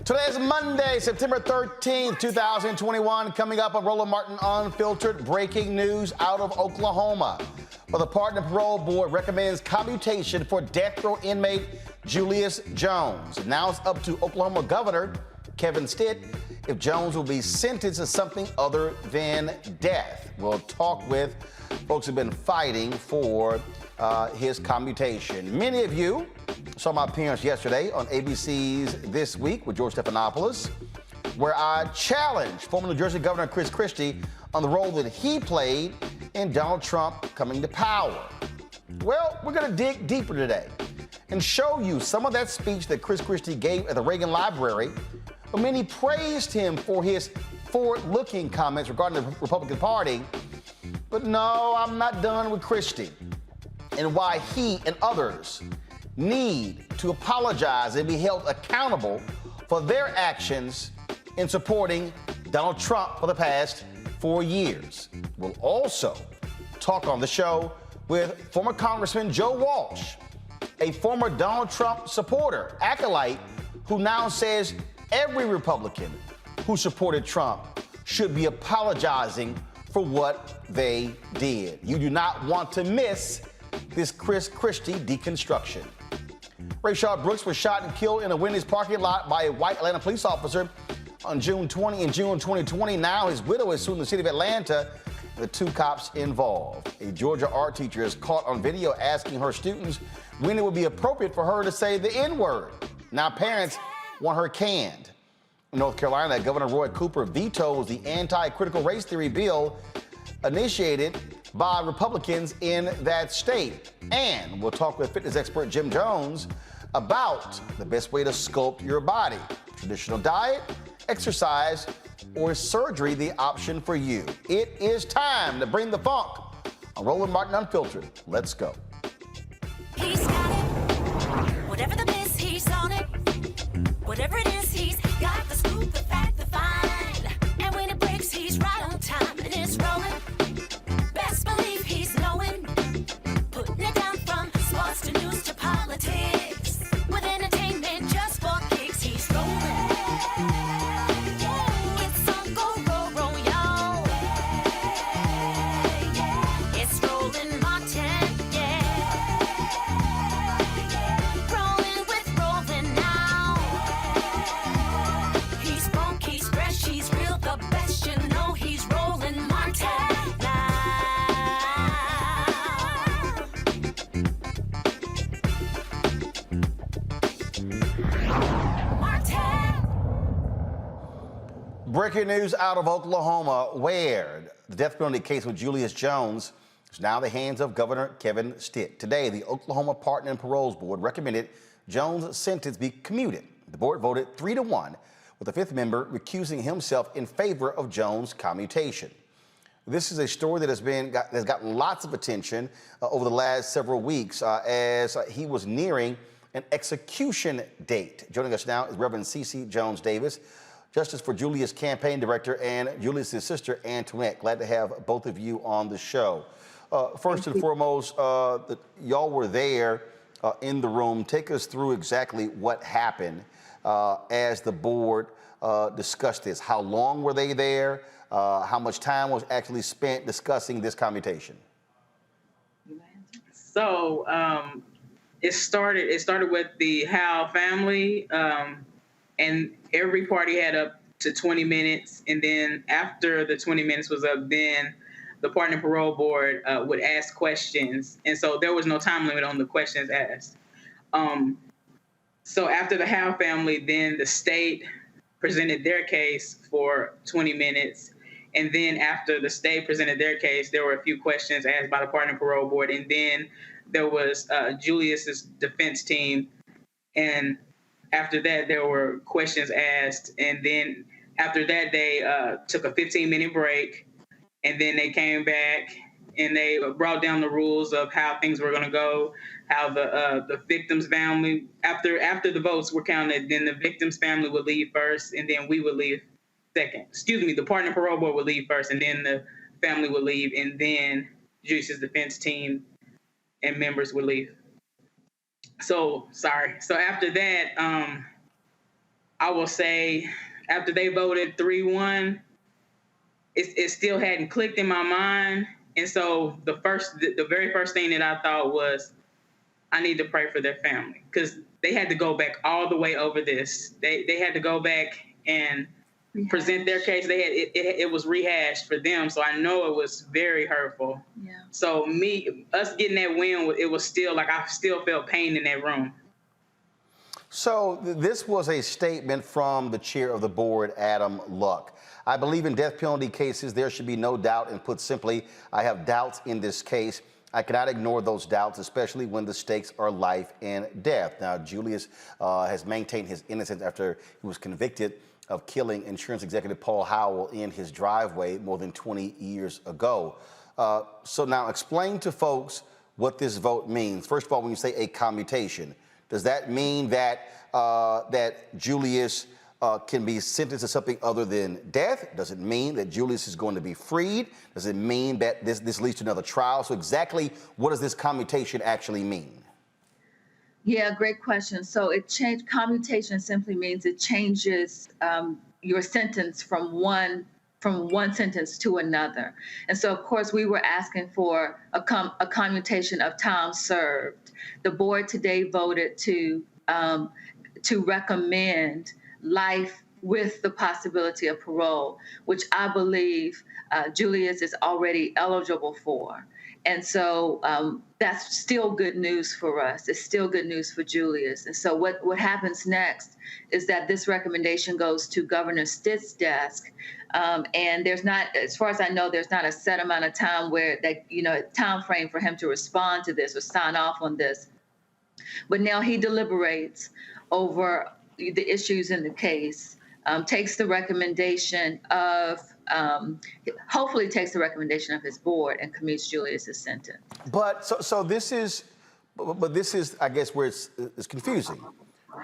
Today is Monday, September 13th, 2021. Coming up on Roland Martin Unfiltered, breaking news out of Oklahoma. Well, the Pardon and Parole Board recommends commutation for death row inmate Julius Jones. Now it's up to Oklahoma Governor Kevin Stitt if Jones will be sentenced to something other than death. We'll talk with folks who've been fighting for his commutation. Many of you saw my appearance yesterday on ABC's This Week with George Stephanopoulos, where I challenged former New Jersey Governor Chris Christie on the role that he played in Donald Trump coming to power. Well, we're going to dig deeper today and show you some of that speech that Chris Christie gave at the Reagan Library, but many praised him for his forward-looking comments regarding the Republican Party. But no, I'm not done with Christie, and why he and others need to apologize and be held accountable for their actions in supporting Donald Trump for the past 4 years. We'll also talk on the show with former Congressman Joe Walsh, a former Donald Trump supporter, acolyte, who now says every Republican who supported Trump should be apologizing for what they did. You do not want to miss this Chris Christie deconstruction. Rayshard Brooks was shot and killed in a Wendy's parking lot by a white Atlanta police officer on June 2020. Now his widow is suing the city of Atlanta and the 2 cops involved. A Georgia art teacher is caught on video asking her students when it would be appropriate for her to say the N-word. Now parents want her canned. In North Carolina, Governor Roy Cooper vetoes the anti-critical race theory bill initiated by Republicans in that state. And we'll talk with fitness expert Jim Jones about the best way to sculpt your body. Traditional diet, exercise, or is surgery the option for you? It is time to bring the funk on Roland Martin Unfiltered. Let's go. He's got it. Whatever the miss, he's on it. Whatever it is, he's got the scoop, the fact, the find. And when it breaks, he's right on time and it's rolling. Best believe he's knowing. Putting it down from sports to news to politics. With entertainment just for kicks, he's rolling. It's on go, y'all. It's Roland Martin, yeah. Rolling with Roland now. He's funk, he's fresh, he's real, the best, you know he's Roland Martin now. Martin. Breaking news out of Oklahoma, where the death penalty case with Julius Jones is now in the hands of Governor Kevin Stitt. Today, the Oklahoma Pardon and Paroles Board recommended Jones' sentence be commuted. The board voted 3-1, with the 5th member recusing himself in favor of Jones' commutation. This is a story that has gotten lots of attention over the last several weeks as he was nearing an execution date. Joining us now is Reverend C.C. Jones Davis, Justice for Julius campaign director, and Julius' sister Antoinette. Glad to have both of you on the show. First and foremost, y'all were there in the room. Take us through exactly what happened as the board discussed this. How long were they there? How much time was actually spent discussing this commutation? So it started with the Howe family, and every party had up to 20 minutes. And then after the 20 minutes was up, then the Pardon and Parole Board would ask questions. And so there was no time limit on the questions asked. So after the Howe family, then the state presented their case for 20 minutes. And then after the state presented their case, there were a few questions asked by the Pardon and Parole Board. And then there was Julius's defense team. And after that, there were questions asked. And then after that, they took a 15-minute break. And then they came back and they brought down the rules of how things were going to go, how the victim's family, after the votes were counted, then the victim's family would leave first, and then we would leave second. Excuse me, the Pardon and Parole Board would leave first, and then the family would leave, and then Julius's defense team and members would leave. So after that, I will say, after they voted 3-1, it still hadn't clicked in my mind. And so the very first thing that I thought was, I need to pray for their family, because they had to go back all the way over this. They had to go back and present their case, they had it was rehashed for them. So I know it was very hurtful. Yeah. So us getting that win, it was still like I still felt pain in that room. So this was a statement from the chair of the board, Adam Luck. I believe in death penalty cases, there should be no doubt, and put simply, I have doubts in this case. I cannot ignore those doubts, especially when the stakes are life and death. Now, Julius has maintained his innocence after he was convicted of killing insurance executive Paul Howell in his driveway more than 20 years ago. So now explain to folks what this vote means. First of all, when you say a commutation, does that mean that that Julius can be sentenced to something other than death? Does it mean that Julius is going to be freed? Does it mean that this leads to another trial? So exactly what does this commutation actually mean? Yeah, great question. So commutation simply means it changes your sentence from one sentence to another. And so, of course, we were asking for a commutation of time served. The board today voted to recommend life with the possibility of parole, which I believe Julius is already eligible for. And so that's still good news for us. It's still good news for Julius. And so what happens next is that this recommendation goes to Governor Stitt's desk. And there's not, as far as I know, there's not a set amount of time a time frame for him to respond to this or sign off on this. But now he deliberates over the issues in the case, takes the recommendation of, hopefully takes the recommendation of his board and commutes Julius's sentence. But so this is, I guess, where it's confusing.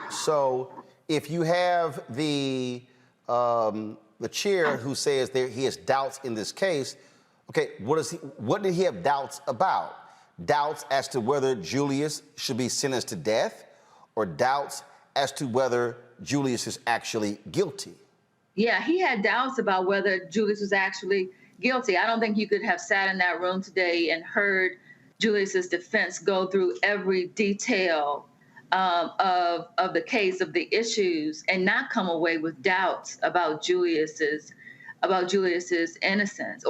So if you have the chair who says he has doubts in this case, okay, what did he have doubts about? Doubts as to whether Julius should be sentenced to death, or doubts as to whether Julius is actually guilty? Yeah, he had doubts about whether Julius was actually guilty. I don't think you could have sat in that room today and heard Julius's defense go through every detail of the case, of the issues, and not come away with doubts about Julius's innocence,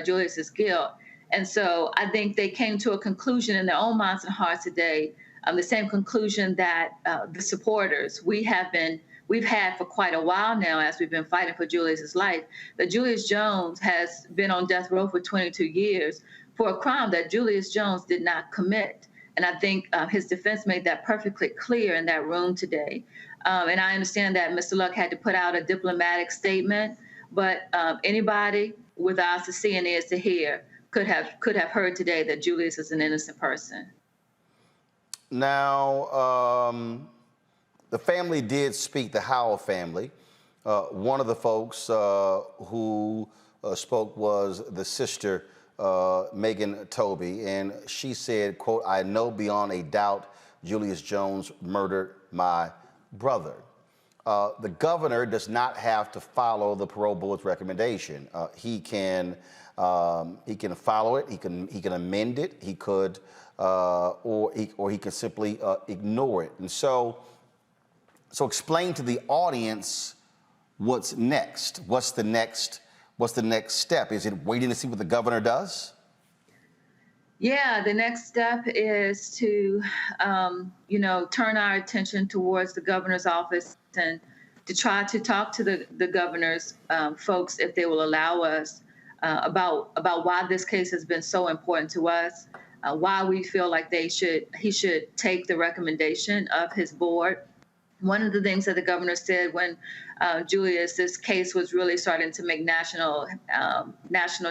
Julius's guilt. And so I think they came to a conclusion in their own minds and hearts today, the same conclusion that the supporters we've had for quite a while now, as we've been fighting for Julius's life, that Julius Jones has been on death row for 22 years for a crime that Julius Jones did not commit. And I think his defense made that perfectly clear in that room today. And I understand that Mr. Luck had to put out a diplomatic statement, but anybody with eyes to see and ears to hear could have heard today that Julius is an innocent person. Now, the family did speak, the Howell family. One of the folks who spoke was the sister, Megan Toby, and she said, quote, "I know beyond a doubt Julius Jones murdered my brother." The governor does not have to follow the parole board's recommendation. He can follow it. He can amend it. He could, or he can simply ignore it. And so explain to the audience what's next. What's the next step? Is it waiting to see what the governor does? Yeah, the next step is to, turn our attention towards the governor's office and to try to talk to the governor's folks, if they will allow us, about why this case has been so important to us, why we feel like he should take the recommendation of his board. One of the things that the governor said when Julius's case was really starting to make national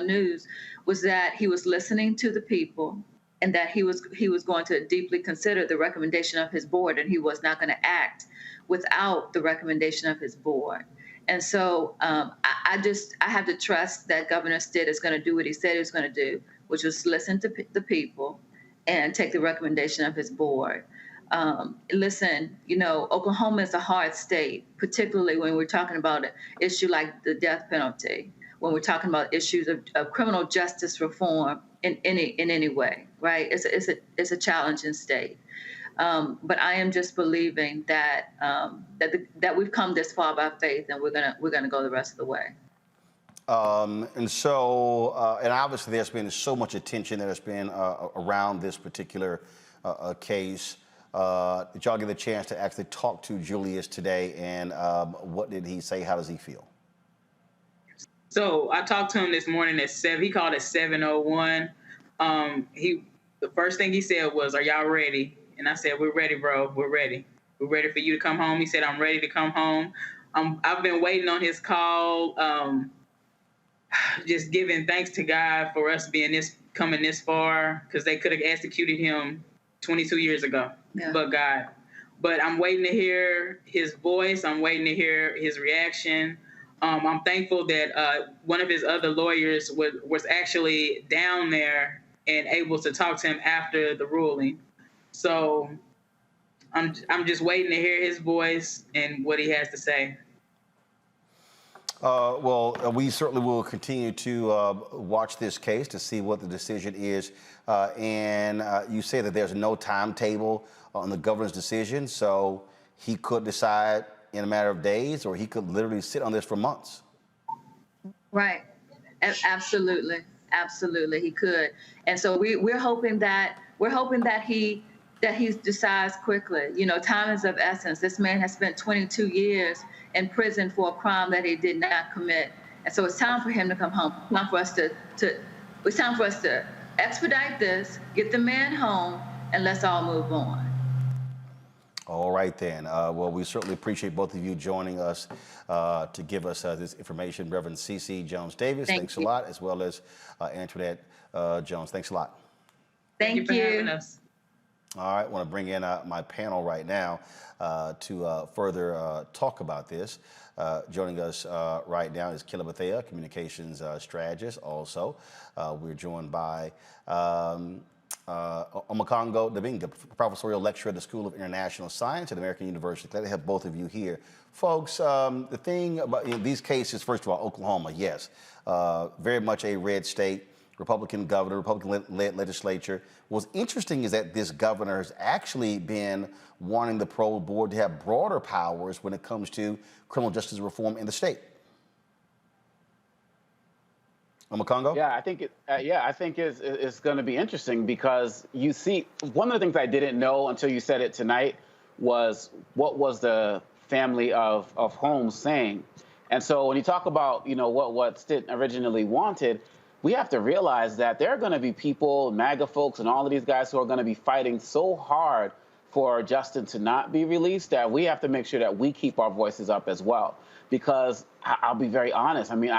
news was that he was listening to the people, and that he was going to deeply consider the recommendation of his board, and he was not going to act without the recommendation of his board. And so I have to trust that Governor Stitt is going to do what he said he was going to do, which was listen to the people and take the recommendation of his board. Listen, Oklahoma is a hard state, particularly when we're talking about an issue like the death penalty, when we're talking about issues of criminal justice reform in any way, right? It's a challenging state. But I am just believing that that we've come this far by faith, and we're gonna go the rest of the way. And so, and obviously there's been so much attention that has been around this particular case. Did y'all get a chance to actually talk to Julius today, and what did he say? How does he feel? So I talked to him this morning at 7. He called at 7:01. The first thing he said was, "Are y'all ready?" And I said, "We're ready, bro. We're ready. We're ready for you to come home." He said, "I'm ready to come home." I've been waiting on his call, just giving thanks to God for us coming this far, because they could have executed him 22 years ago, but God. But I'm waiting to hear his voice. I'm waiting to hear his reaction. I'm thankful that one of his other lawyers was actually down there and able to talk to him after the ruling. So I'm just waiting to hear his voice and what he has to say. Well, we certainly will continue to watch this case to see what the decision is. And you say that there's no timetable on the governor's decision, so he could decide in a matter of days, or he could literally sit on this for months. Right. Absolutely. Absolutely, he could. And so we're hoping that he decides quickly. You know, time is of essence. This man has spent 22 years in prison for a crime that he did not commit, and so it's time for him to come home. It's time for us to expedite this, get the man home, and let's all move on. All right, then. Well, we certainly appreciate both of you joining us to give us this information. Reverend CeEEK Jones Davis, thanks a lot, as well as Antoinette Jones. Thanks a lot. Thank you for having us. All right, I want to bring in my panel right now to further talk about this. Joining us right now is Kila Bethea, communications strategist. Also, we're joined by Omokongo Dabinga, professorial lecturer at the School of International Science at American University. Glad to have both of you here. Folks, the thing about these cases, first of all, Oklahoma, yes, very much a red state, Republican governor, Republican-led legislature. What's interesting is that this governor has actually been wanting the parole board to have broader powers when it comes to criminal justice reform in the state. Omokongo? Yeah, I think it's going to be interesting, because you see, one of the things I didn't know until you said it tonight was what was the family of Holmes saying. And so when you talk about, you know, what Stitt originally wanted, we have to realize that there are going to be people, MAGA folks, and all of these guys who are going to be fighting so hard for Justin to not be released that we have to make sure that we keep our voices up as well. Because I'll be very honest. I mean,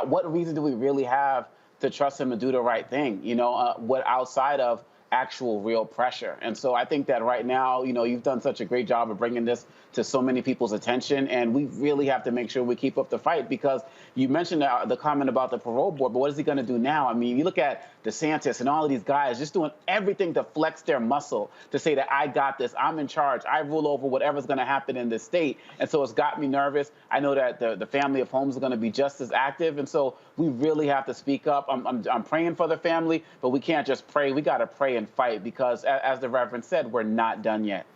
what reason do we really have to trust him to do the right thing? You know, what outside of actual real pressure? And so I think that right now, you know, you've done such a great job of bringing this to so many people's attention, and we really have to make sure we keep up the fight, because you mentioned the comment about the parole board, but what is he going to do now? I mean, you look at DeSantis and all of these guys just doing everything to flex their muscle, to say that I got this, I'm in charge, I rule over whatever's going to happen in this state. And so it's got me nervous. I know that the family of Holmes is going to be just as active, and so we really have to speak up. I'm praying for the family, but we can't just pray. We got to pray and fight, because as the Reverend said, we're not done yet.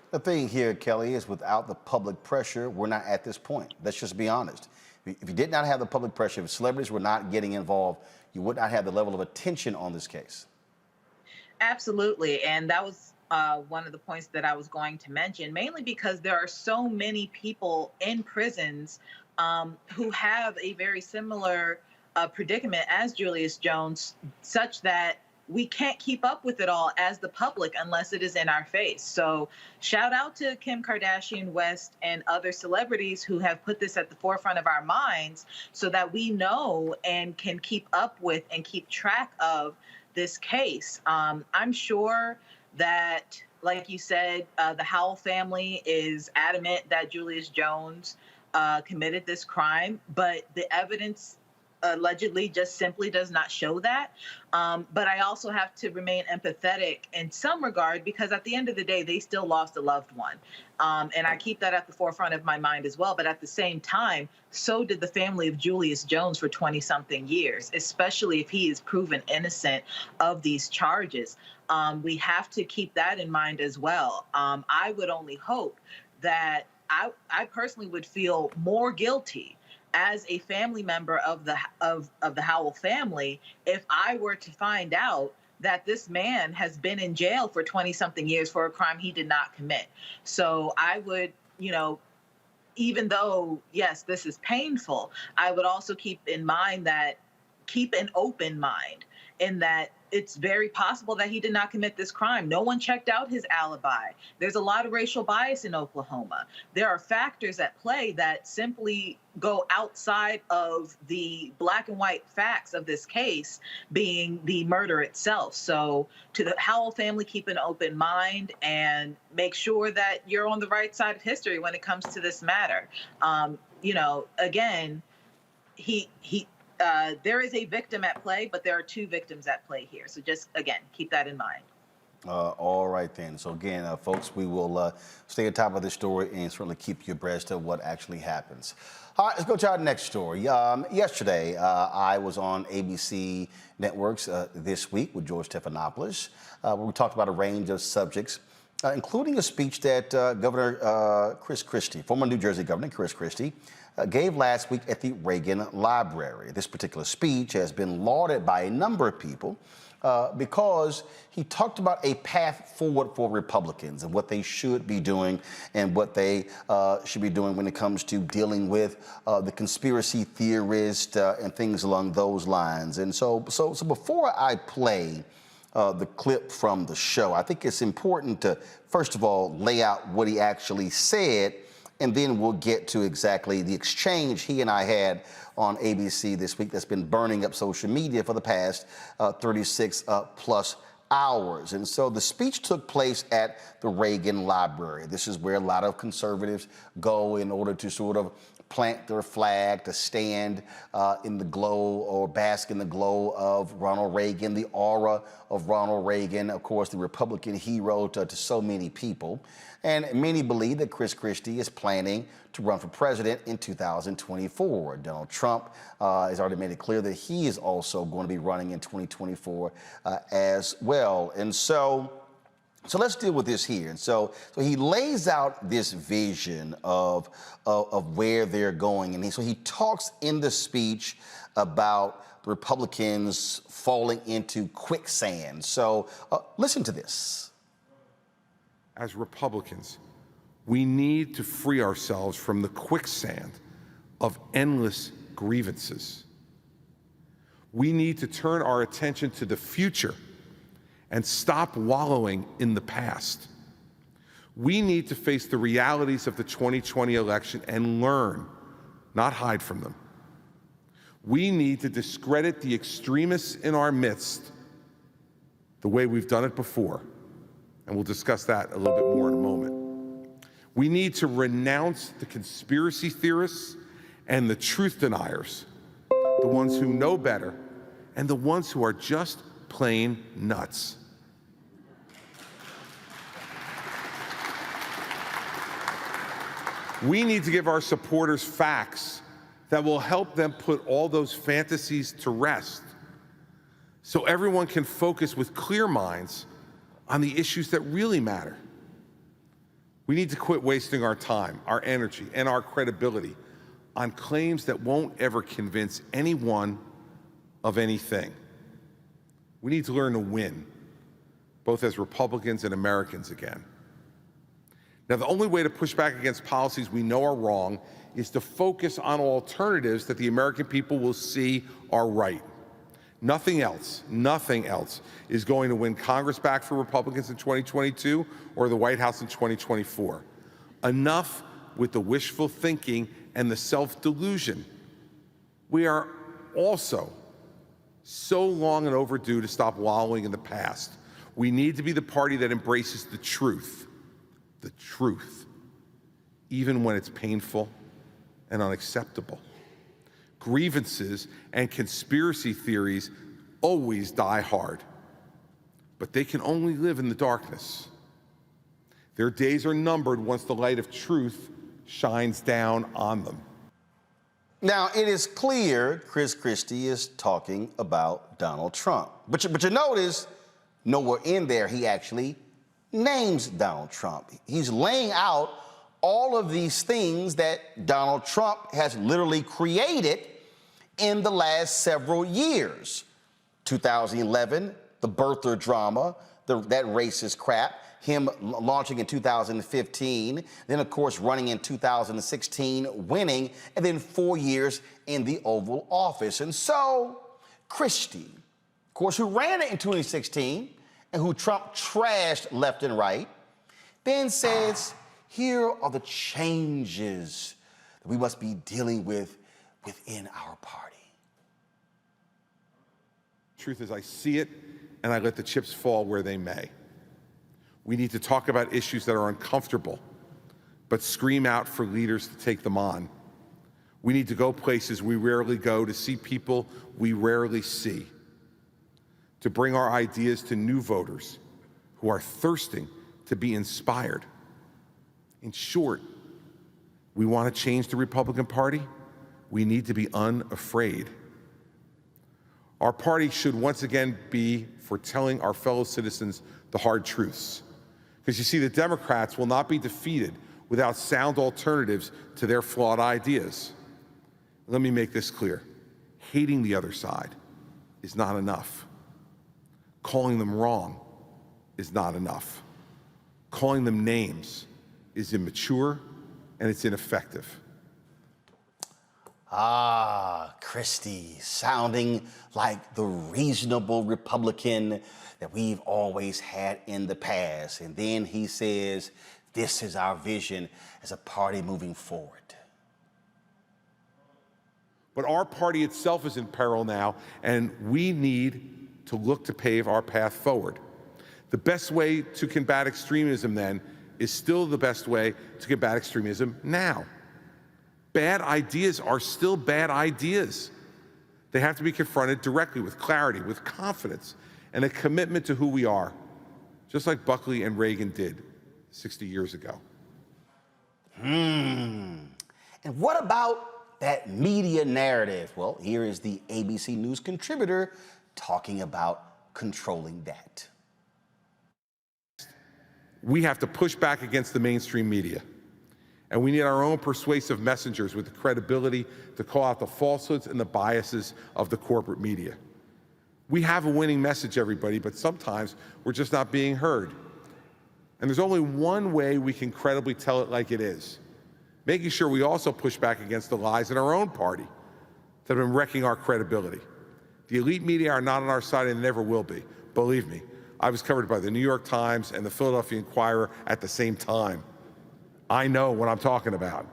The thing here, Kelly, is without the public pressure, we're not at this point. Let's just be honest. If you did not have the public pressure, if celebrities were not getting involved, you would not have the level of attention on this case. Absolutely. And that was one of the points that I was going to mention, mainly because there are so many people in prisons who have a very similar predicament as Julius Jones, such that we can't keep up with it all as the public unless it is in our face. So shout out to Kim Kardashian West and other celebrities who have put this at the forefront of our minds so that we know and can keep up with and keep track of this case. I'm sure that, like you said, the Howell family is adamant that Julius Jones committed this crime, but the evidence allegedly just simply does not show that. But I also have to remain empathetic in some regard, because at the end of the day, they still lost a loved one. And I keep that at the forefront of my mind as well. But at the same time, so did the family of Julius Jones for 20-something years, especially if he is proven innocent of these charges. We have to keep that in mind as well. I would only hope that I personally would feel more guilty as a family member of the Howell family if I were to find out that this man has been in jail for 20-something years for a crime he did not commit. So I would, even though, yes, this is painful, I would also keep an open mind in that it's very possible that he did not commit this crime. No one checked out his alibi. There's a lot of racial bias in Oklahoma. There are factors at play that simply go outside of the black and white facts of this case being the murder itself. So to the Howell family, keep an open mind and make sure that you're on the right side of history when it comes to this matter. Again, there is a victim at play, but there are two victims at play here. So just, again, keep that in mind. All right, then. So again, folks, we will stay on top of this story and certainly keep you abreast of what actually happens. All right, let's go to our next story. Yesterday, I was on ABC Networks This Week with George Stephanopoulos, where we talked about a range of subjects, including a speech that Governor Chris Christie, former New Jersey Governor Chris Christie, gave last week at the Reagan Library. This particular speech has been lauded by a number of people because he talked about a path forward for Republicans and what they should be doing and what they should be doing when it comes to dealing with the conspiracy theorists and things along those lines. And so before I play the clip from the show, I think it's important to, first of all, lay out what he actually said, and then we'll get to exactly the exchange he and I had on ABC This Week that's been burning up social media for the past 36 plus hours. And so the speech took place at the Reagan Library. This is where a lot of conservatives go in order to sort of plant their flag, to stand in the glow or bask in the glow of Ronald Reagan, the aura of Ronald Reagan, of course, the Republican hero to so many people. And many believe that Chris Christie is planning to run for president in 2024. Donald Trump has already made it clear that he is also going to be running in 2024 as well. And so let's deal with this here. And so he lays out this vision of where they're going. And so he talks in the speech about the Republicans falling into quicksand. So listen to this. As Republicans, we need to free ourselves from the quicksand of endless grievances. We need to turn our attention to the future and stop wallowing in the past. We need to face the realities of the 2020 election and learn, not hide from them. We need to discredit the extremists in our midst the way we've done it before, and we'll discuss that a little bit more in a moment. We need to renounce the conspiracy theorists and the truth deniers, the ones who know better and the ones who are just plain nuts. We need to give our supporters facts that will help them put all those fantasies to rest, so everyone can focus with clear minds on the issues that really matter. We need to quit wasting our time, our energy, and our credibility on claims that won't ever convince anyone of anything. We need to learn to win, both as Republicans and Americans again. Now, the only way to push back against policies we know are wrong is to focus on alternatives that the American people will see are right. Nothing else is going to win Congress back for Republicans in 2022 or the White House in 2024. Enough with the wishful thinking and the self-delusion. We are also so long and overdue to stop wallowing in the past. We need to be the party that embraces the truth, even when it's painful and unacceptable. grievances, and conspiracy theories always die hard. But they can only live in the darkness. Their days are numbered once the light of truth shines down on them. Now, it is clear Chris Christie is talking about Donald Trump. But you notice nowhere in there he actually names Donald Trump. He's laying out all of these things that Donald Trump has literally created in the last several years. 2011, the birther drama, that racist crap, him launching in 2015, then of course running in 2016, winning, and then 4 years in the Oval Office. And so Christie, of course, who ran it in 2016 and who Trump trashed left and right, then says, here are the changes that we must be dealing with within our party. Truth is, I see it, and I let the chips fall where they may. We need to talk about issues that are uncomfortable, but scream out for leaders to take them on. We need to go places we rarely go, to see people we rarely see, to bring our ideas to new voters who are thirsting to be inspired. In short, we want to change the Republican Party. We need to be unafraid. Our party should once again be for telling our fellow citizens the hard truths. Because you see, the Democrats will not be defeated without sound alternatives to their flawed ideas. Let me make this clear. Hating the other side is not enough. Calling them wrong is not enough. Calling them names is immature and it's ineffective. Ah, Christie, sounding like the reasonable Republican that we've always had in the past. And then he says, this is our vision as a party moving forward. But our party itself is in peril now, and we need to look to pave our path forward. The best way to combat extremism then is still the best way to combat extremism now. Bad ideas are still bad ideas. They have to be confronted directly with clarity, with confidence, and a commitment to who we are, just like Buckley and Reagan did 60 years ago. And what about that media narrative? Well, here is the ABC News contributor talking about controlling that. We have to push back against the mainstream media. And we need our own persuasive messengers with the credibility to call out the falsehoods and the biases of the corporate media. We have a winning message, everybody, but sometimes we're just not being heard. And there's only one way we can credibly tell it like it is, making sure we also push back against the lies in our own party that have been wrecking our credibility. The elite media are not on our side and never will be. Believe me, I was covered by the New York Times and the Philadelphia Inquirer at the same time. I know what I'm talking about.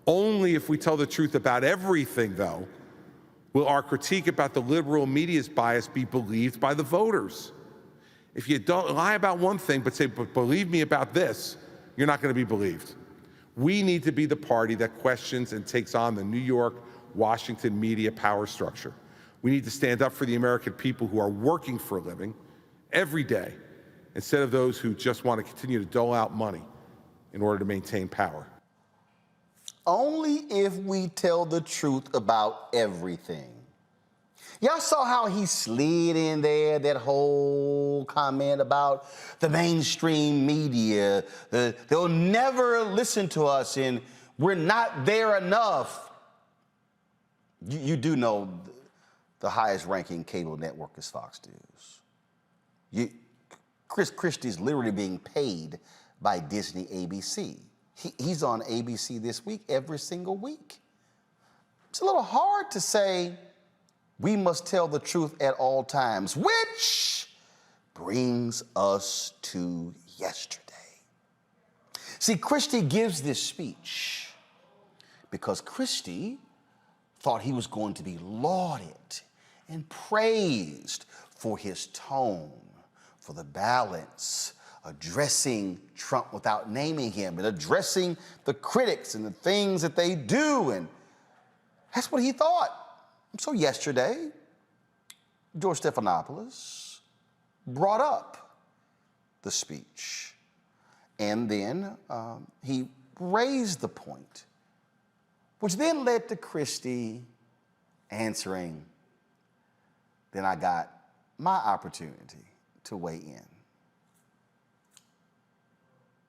Only if we tell the truth about everything, though, will our critique about the liberal media's bias be believed by the voters. If you don't lie about one thing but say, but believe me about this, you're not going to be believed. We need to be the party that questions and takes on the New York, Washington media power structure. We need to stand up for the American people who are working for a living every day, instead of those who just want to continue to dole out money in order to maintain power. Only if we tell the truth about everything. Y'all saw how he slid in there, that whole comment about the mainstream media. They'll never listen to us and we're not there enough. You do know the highest ranking cable network is Fox News. Chris Christie is literally being paid by Disney ABC. He's on ABC This Week every single week. It's a little hard to say we must tell the truth at all times, which brings us to yesterday. See, Christie gives this speech because Christie thought he was going to be lauded and praised for his tone, for the balance, addressing Trump without naming him, and addressing the critics and the things that they do. And That's what he thought. So yesterday, George Stephanopoulos brought up the speech. And then he raised the point, which then led to Christie answering. Then I got my opportunity to weigh in.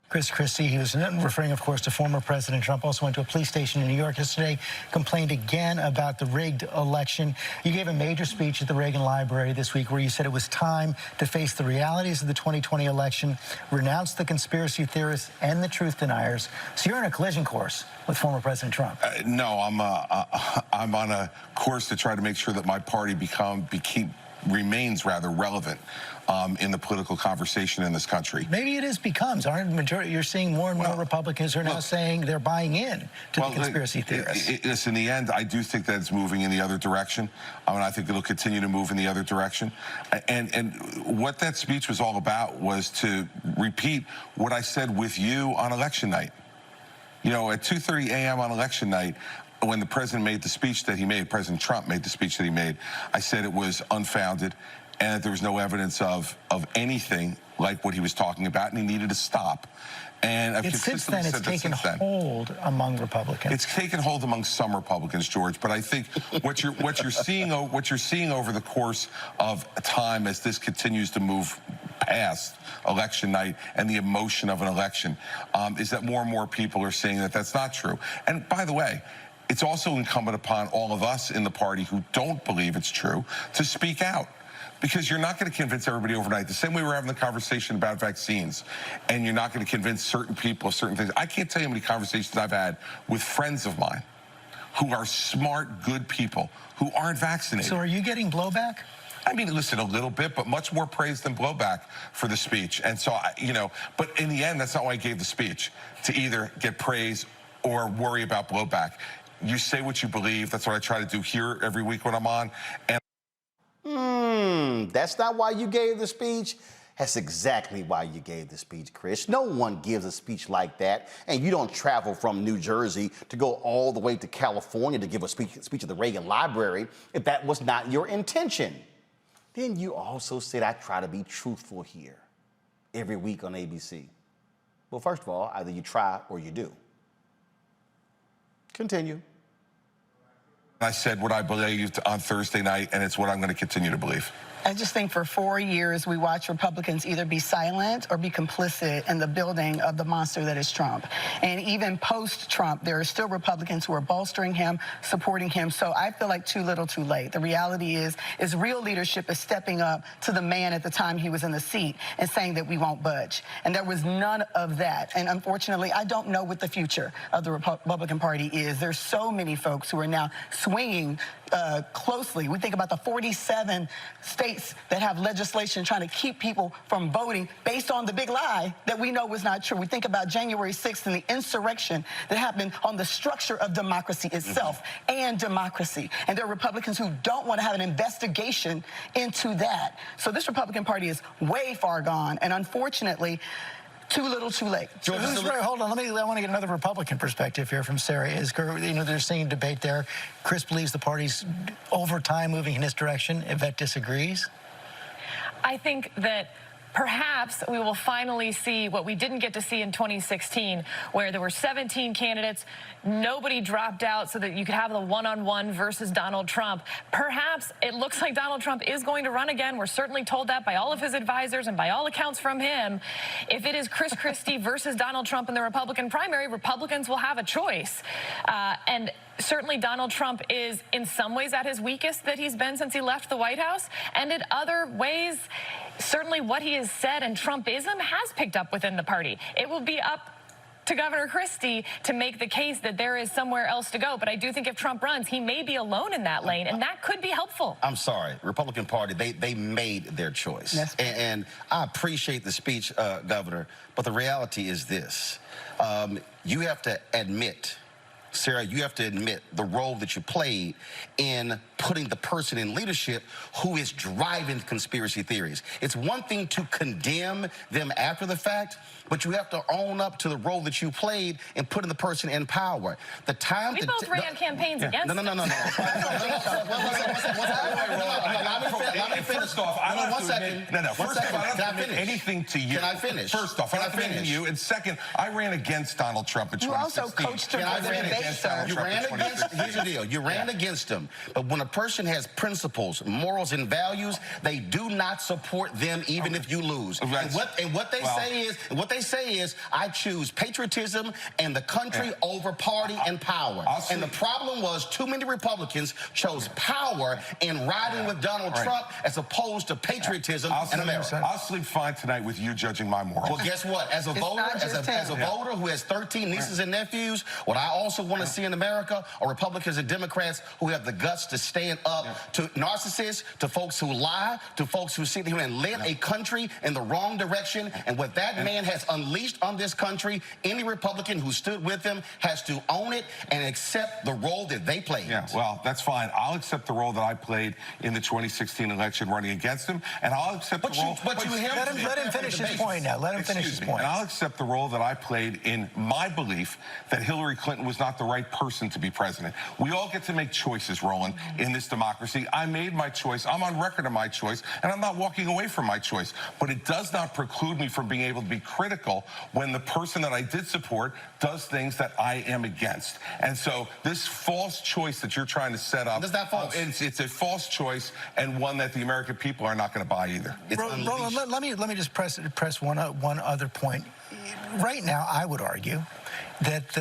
Chris Christie, he was referring, of course, to former President Trump, also went to a police station in New York yesterday, complained again about the rigged election. You gave a major speech at the Reagan Library this week where you said it was time to face the realities of the 2020 election, renounce the conspiracy theorists and the truth deniers. So you're on a collision course with former President Trump. No, I'm on a course to try to make sure that my party remains rather relevant in the political conversation in this country. Maybe it becomes. Aren't majority? You're seeing more and more Republicans are now saying they're buying in to the conspiracy theorists. In the end, I do think that it's moving in the other direction. I think it'll continue to move in the other direction. And what that speech was all about was to repeat what I said with you on election night. You know, at 2:30 a.m. on election night, when the president made the speech that he made, President Trump made the speech that he made, I said it was unfounded and that there was no evidence of anything like what he was talking about, and he needed to stop. And I've consistently said that since then. It's taken hold among Republicans. It's taken hold among some Republicans, George. But I think what you're seeing over the course of time as this continues to move past election night and the emotion of an election is that more and more people are saying that that's not true. And by the way, it's also incumbent upon all of us in the party who don't believe it's true to speak out. Because you're not going to convince everybody overnight. The same way we're having the conversation about vaccines, and you're not going to convince certain people of certain things. I can't tell you how many conversations I've had with friends of mine who are smart, good people who aren't vaccinated. So are you getting blowback? I mean, listen, a little bit, but much more praise than blowback for the speech. And so, but in the end, that's not why I gave the speech, to either get praise or worry about blowback. You say what you believe. That's what I try to do here every week when I'm on. And that's not why you gave the speech. That's exactly why you gave the speech, Chris. No one gives a speech like that, and you don't travel from New Jersey to go all the way to California to give a speech at the Reagan Library if that was not your intention. Then you also said I try to be truthful here every week on ABC. Well, first of all, either you try or you do. Continue. I said what I believed on Thursday night, and it's what I'm going to continue to believe. I just think for 4 years, we watch Republicans either be silent or be complicit in the building of the monster that is Trump. And even post-Trump, there are still Republicans who are bolstering him, supporting him. So I feel like too little, too late. The reality is real leadership is stepping up to the man at the time he was in the seat and saying that we won't budge. And there was none of that. And unfortunately, I don't know what the future of the Republican Party is. There's so many folks who are now swinging closely. We think about the 47 states that have legislation trying to keep people from voting based on the big lie that we know was not true. We think about January 6th and the insurrection that happened on the structure of democracy itself and democracy. And there are Republicans who don't want to have an investigation into that. So this Republican Party is way far gone. And unfortunately, too little, too late. Hold on. I want to get another Republican perspective here from Sarah. They're seeing debate there. Chris believes the party's over time moving in this direction. Yvette disagrees. I think that perhaps we will finally see what we didn't get to see in 2016, where there were 17 candidates, nobody dropped out so that you could have the one-on-one versus Donald Trump. Perhaps it looks like Donald Trump is going to run again. We're certainly told that by all of his advisors and by all accounts from him. If it is Chris Christie versus Donald Trump in the Republican primary, Republicans will have a choice. And certainly Donald Trump is in some ways at his weakest that he's been since he left the White House, and in other ways, certainly what he has said and Trumpism has picked up within the party. It will be up to Governor Christie to make the case that there is somewhere else to go. But I do think if Trump runs, he may be alone in that lane, and that could be helpful. I'm sorry. Republican Party, they made their choice. Yes. And I appreciate the speech, Governor, but the reality is this. You have to admit Sarah, you have to admit the role that you played in putting the person in leadership who is driving conspiracy theories. It's one thing to condemn them after the fact, but you have to own up to the role that you played in putting the person in power. The time We both ran campaigns against No. Let me finish. First off, I don't one second. First off, I don't admit anything to you. Can I finish? First off, I don't admit to you. And second, I ran against Donald Trump in 2016. You also coached him for the debate, sir. You ran against, here's the deal, you ran against him, but when a person has principles, morals, and values, they do not support them even if you lose. Right. And what they say is, I choose patriotism and the country over party and power. And the problem was too many Republicans chose power in riding with Donald Trump as opposed to patriotism and America. I'll sleep fine tonight with you judging my morals. Well, guess what? As a voter, as a voter who has 13 nieces and nephews, what I also want to see in America are Republicans and Democrats who have the guts to stand up to narcissists, to folks who lie, to folks who sit here and lead a country in the wrong direction. And what that man has unleashed on this country, any Republican who stood with him has to own it and accept the role that they played. Yeah, well, that's fine. I'll accept the role that I played in the 2016 election running against him, and I'll accept the role... Let him finish his point now. Let him finish his point. And I'll accept the role that I played in my belief that Hillary Clinton was not the right person to be president. We all get to make choices, Roland, in this democracy. I made my choice. I'm on record of my choice, and I'm not walking away from my choice. But it does not preclude me from being able to be critical when the person that I did support does things that I am against. And so this false choice that you're trying to set up, That's not false. It's a false choice, and one that the American people are not going to buy either. Roland, let me just press one other point. Right now, I would argue that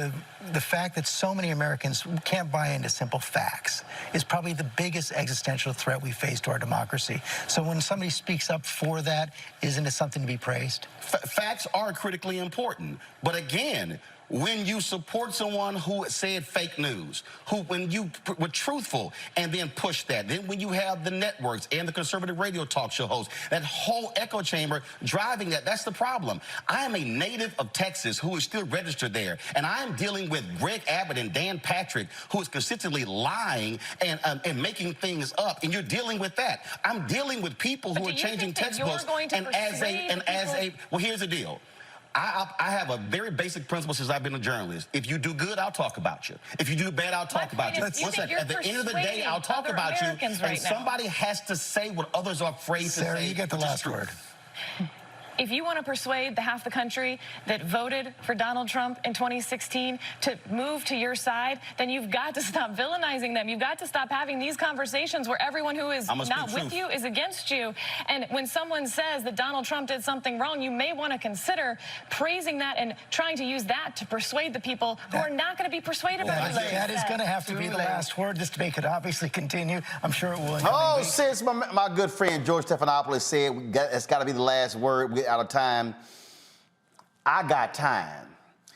the fact that so many Americans can't buy into simple facts is probably the biggest existential threat we face to our democracy. So when somebody speaks up for that, isn't it something to be praised? Facts are critically important, but again, when you support someone who said fake news, when you were truthful and then push that, then when you have the networks and the conservative radio talk show hosts, that whole echo chamber driving that's the problem. I am a native of Texas who is still registered there, and I'm dealing with Greg Abbott and Dan Patrick, who is consistently lying and making things up, and you're dealing with that. I'm dealing with people who are changing textbooks, well, here's the deal. I have a very basic principle since I've been a journalist. If you do good, I'll talk about you. If you do bad, I'll talk about you. At the end of the day, I'll talk about you. And somebody has to say what others are afraid to say. Sarah, you get the last word. If you want to persuade the half the country that voted for Donald Trump in 2016 to move to your side, then you've got to stop villainizing them. You've got to stop having these conversations where everyone who is not with you is against you. And when someone says that Donald Trump did something wrong, you may want to consider praising that and trying to use that to persuade the people who are not going to be persuaded by what that is going to have to be the last word. This debate could obviously continue. I'm sure it will. Since my good friend George Stephanopoulos said it's got to be the last word, out of time, I got time.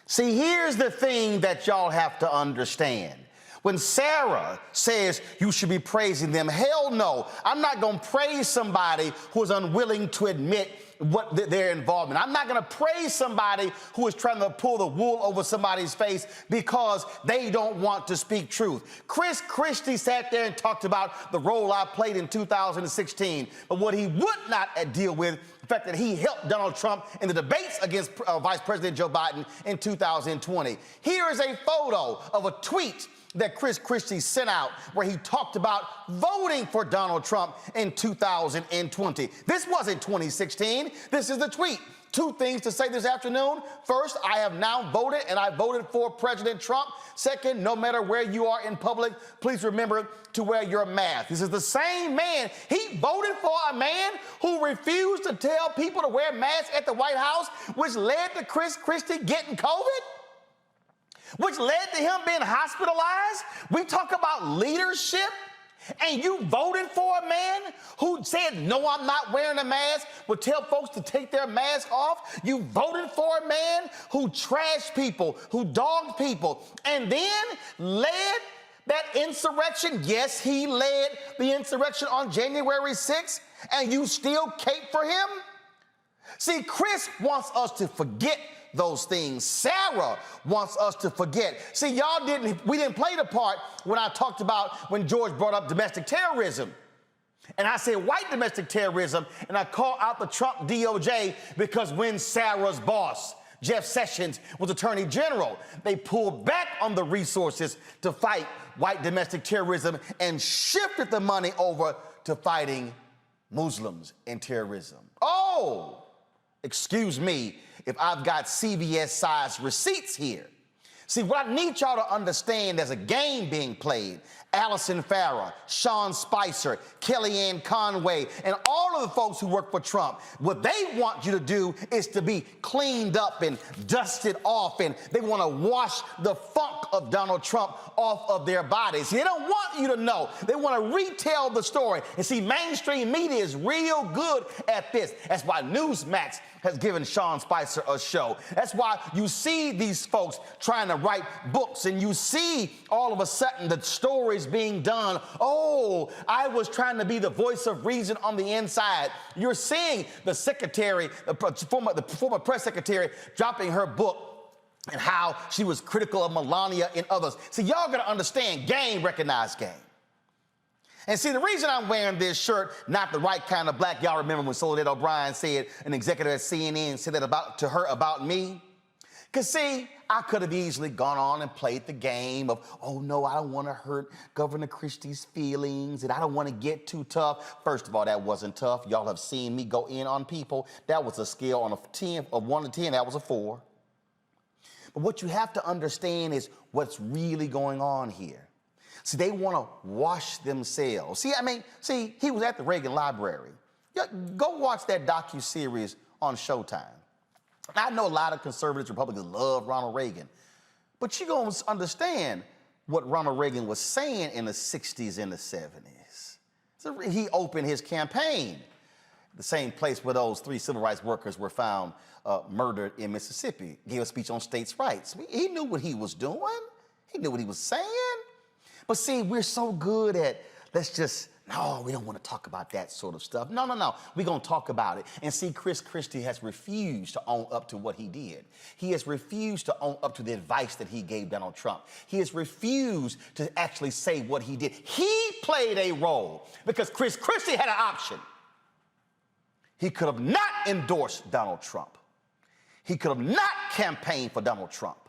See, here's the thing that y'all have to understand. When Sarah says you should be praising them, hell no. I'm not going to praise somebody who is unwilling to admit what their involvement. I'm not going to praise somebody who is trying to pull the wool over somebody's face because they don't want to speak truth. Chris Christie sat there and talked about the role I played in 2016, but what he would not deal with, the fact that he helped Donald Trump in the debates against Vice President Joe Biden in 2020. Here is a photo of a tweet that Chris Christie sent out where he talked about voting for Donald Trump in 2020. This wasn't 2016. This is the tweet. Two things to say this afternoon. First, I have now voted, and I voted for President Trump. Second, no matter where you are in public, please remember to wear your mask. This is the same man. He voted for a man who refused to tell people to wear masks at the White House, which led to Chris Christie getting COVID, which led to him being hospitalized. We talk about leadership, and you voted for a man who said, no, I'm not wearing a mask, would tell folks to take their mask off. You voted for a man who trashed people, who dogged people, and then led that insurrection. Yes, he led the insurrection on January 6th, and you still cape for him? See, Chris wants us to forget those things. Sarah wants us to forget. See, we didn't play the part when I talked about when George brought up domestic terrorism. And I said white domestic terrorism, and I called out the Trump DOJ because when Sarah's boss, Jeff Sessions, was Attorney General, they pulled back on the resources to fight white domestic terrorism and shifted the money over to fighting Muslims and terrorism. Oh, excuse me if I've got CVS-sized receipts here. See, what I need y'all to understand, there's a game being played. Allison Farrah, Sean Spicer, Kellyanne Conway, and all of the folks who work for Trump, what they want you to do is to be cleaned up and dusted off, and they want to wash the funk of Donald Trump off of their bodies. They don't want you to know. They want to retell the story. And see, mainstream media is real good at this. That's why Newsmax has given Sean Spicer a show. That's why you see these folks trying to write books, and you see all of a sudden the stories being done. Oh, I was trying to be the voice of reason on the inside. You're seeing the secretary, the former press secretary, dropping her book and how she was critical of Melania and others. See, y'all gotta understand, game recognized game. And see, the reason I'm wearing this shirt, not the right kind of black, y'all remember when Soledad O'Brien said, an executive at CNN said that to her about me? Because see, I could have easily gone on and played the game of, oh no, I don't want to hurt Governor Christie's feelings, and I don't want to get too tough. First of all, that wasn't tough. Y'all have seen me go in on people. That was a scale on of 1 to 10, that was a 4. But what you have to understand is what's really going on here. See, they want to wash themselves. See, he was at the Reagan Library. Go watch that docuseries on Showtime. I know a lot of conservatives, Republicans love Ronald Reagan, but you're going to understand what Ronald Reagan was saying in the 60s and the 70s. So he opened his campaign, the same place where those 3 civil rights workers were found murdered in Mississippi, gave a speech on states' rights. He knew what he was doing. He knew what he was saying. But see, we're so good at, no, we don't want to talk about that sort of stuff. No, we're going to talk about it. And see, Chris Christie has refused to own up to what he did. He has refused to own up to the advice that he gave Donald Trump. He has refused to actually say what he did. He played a role because Chris Christie had an option. He could have not endorsed Donald Trump. He could have not campaigned for Donald Trump.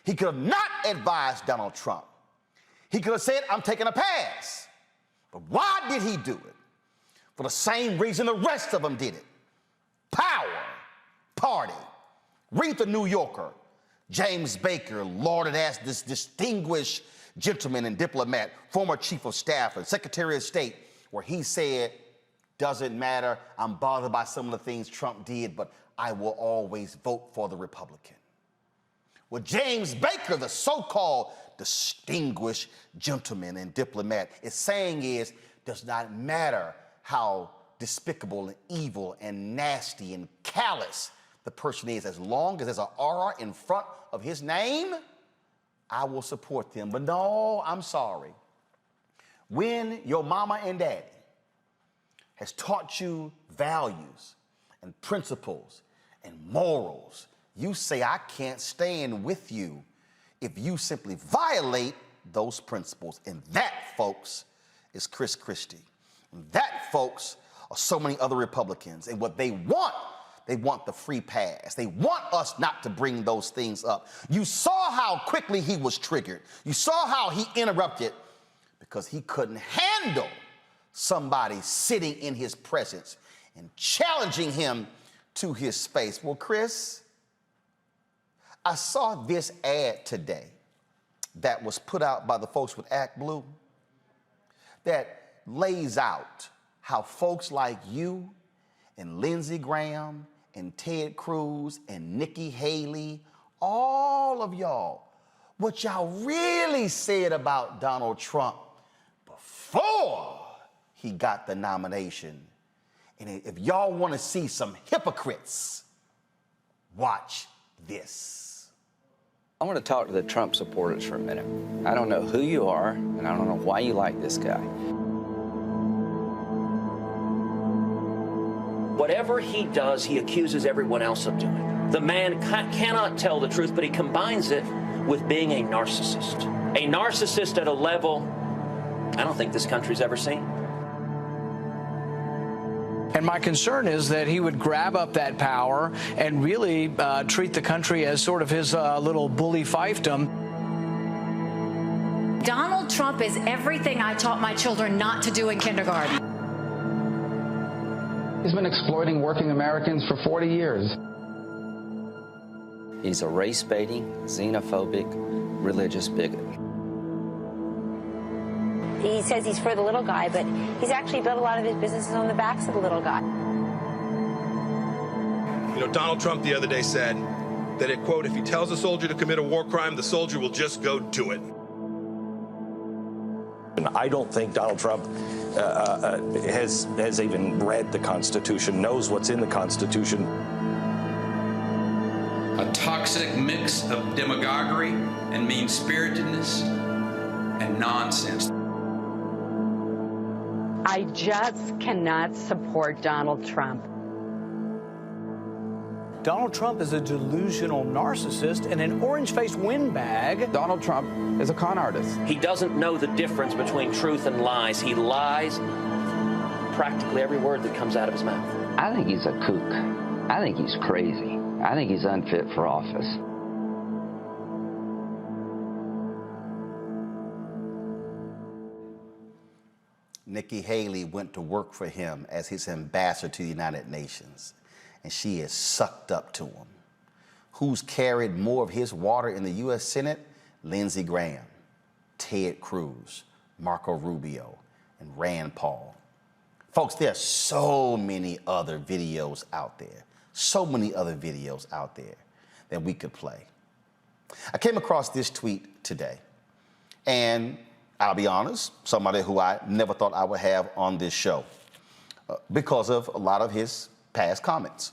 He could have not advised Donald Trump. He could have said, I'm taking a pass. But why did he do it? For the same reason the rest of them did it. Power, party. Read the New Yorker. James Baker lauded as this distinguished gentleman and diplomat, former chief of staff and secretary of state, where he said, doesn't matter, I'm bothered by some of the things Trump did, but I will always vote for the Republican. Well, James Baker, the so-called distinguished gentleman and diplomat, is saying does not matter how despicable and evil and nasty and callous the person is, as long as there's an R in front of his name, I will support them. But no, I'm sorry. When your mama and daddy has taught you values and principles and morals, you say, I can't stand with you if you simply violate those principles. And that, folks, is Chris Christie. And that, folks, are so many other Republicans. And what they want the free pass. They want us not to bring those things up. You saw how quickly he was triggered. You saw how he interrupted because he couldn't handle somebody sitting in his presence and challenging him to his space. Well, Chris, I saw this ad today that was put out by the folks with Act Blue that lays out how folks like you and Lindsey Graham and Ted Cruz and Nikki Haley, all of y'all, what y'all really said about Donald Trump before he got the nomination. And if y'all want to see some hypocrites, watch this. I want to talk to the Trump supporters for a minute. I don't know who you are, and I don't know why you like this guy. Whatever he does, he accuses everyone else of doing. The man cannot tell the truth, but he combines it with being a narcissist. A narcissist at a level I don't think this country's ever seen. And my concern is that he would grab up that power and really treat the country as sort of his little bully fiefdom. Donald Trump is everything I taught my children not to do in kindergarten. He's been exploiting working Americans for 40 years. He's a race-baiting, xenophobic, religious bigot. He says he's for the little guy, but he's actually built a lot of his businesses on the backs of the little guy. You know, Donald Trump the other day said that, it, quote, if he tells a soldier to commit a war crime, the soldier will just go do it. And I don't think Donald Trump has even read the Constitution, knows what's in the Constitution. A toxic mix of demagoguery and mean-spiritedness and nonsense. I just cannot support Donald Trump. Donald Trump is a delusional narcissist and an orange-faced windbag. Donald Trump is a con artist. He doesn't know the difference between truth and lies. He lies practically every word that comes out of his mouth. I think he's a kook. I think he's crazy. I think he's unfit for office. Nikki Haley went to work for him as his ambassador to the United Nations, and she is sucked up to him. Who's carried more of his water in the U.S. Senate? Lindsey Graham, Ted Cruz, Marco Rubio, and Rand Paul. Folks, there are so many other videos out there, that we could play. I came across this tweet today, and I'll be honest, somebody who I never thought I would have on this show because of a lot of his past comments.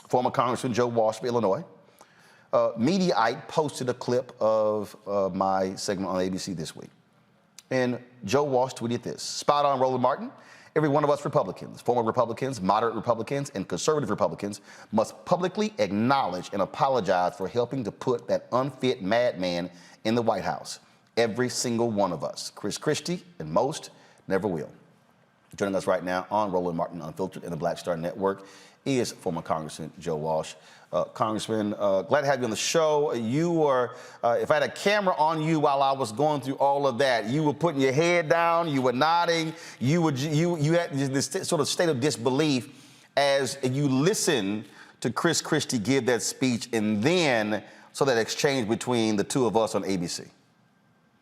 Former Congressman Joe Walsh of Illinois, Mediaite posted a clip of my segment on ABC This Week. And Joe Walsh tweeted this: spot on, Roland Martin. Every one of us Republicans, former Republicans, moderate Republicans, and conservative Republicans must publicly acknowledge and apologize for helping to put that unfit madman in the White House. Every single one of us. Chris Christie, and most never will. Joining us right now on Roland Martin Unfiltered and the Black Star Network is former Congressman Joe Walsh. Congressman, glad to have you on the show. You were, if I had a camera on you while I was going through all of that, you were putting your head down, you were nodding, you had this sort of state of disbelief as you listened to Chris Christie give that speech, and then saw that exchange between the two of us on ABC.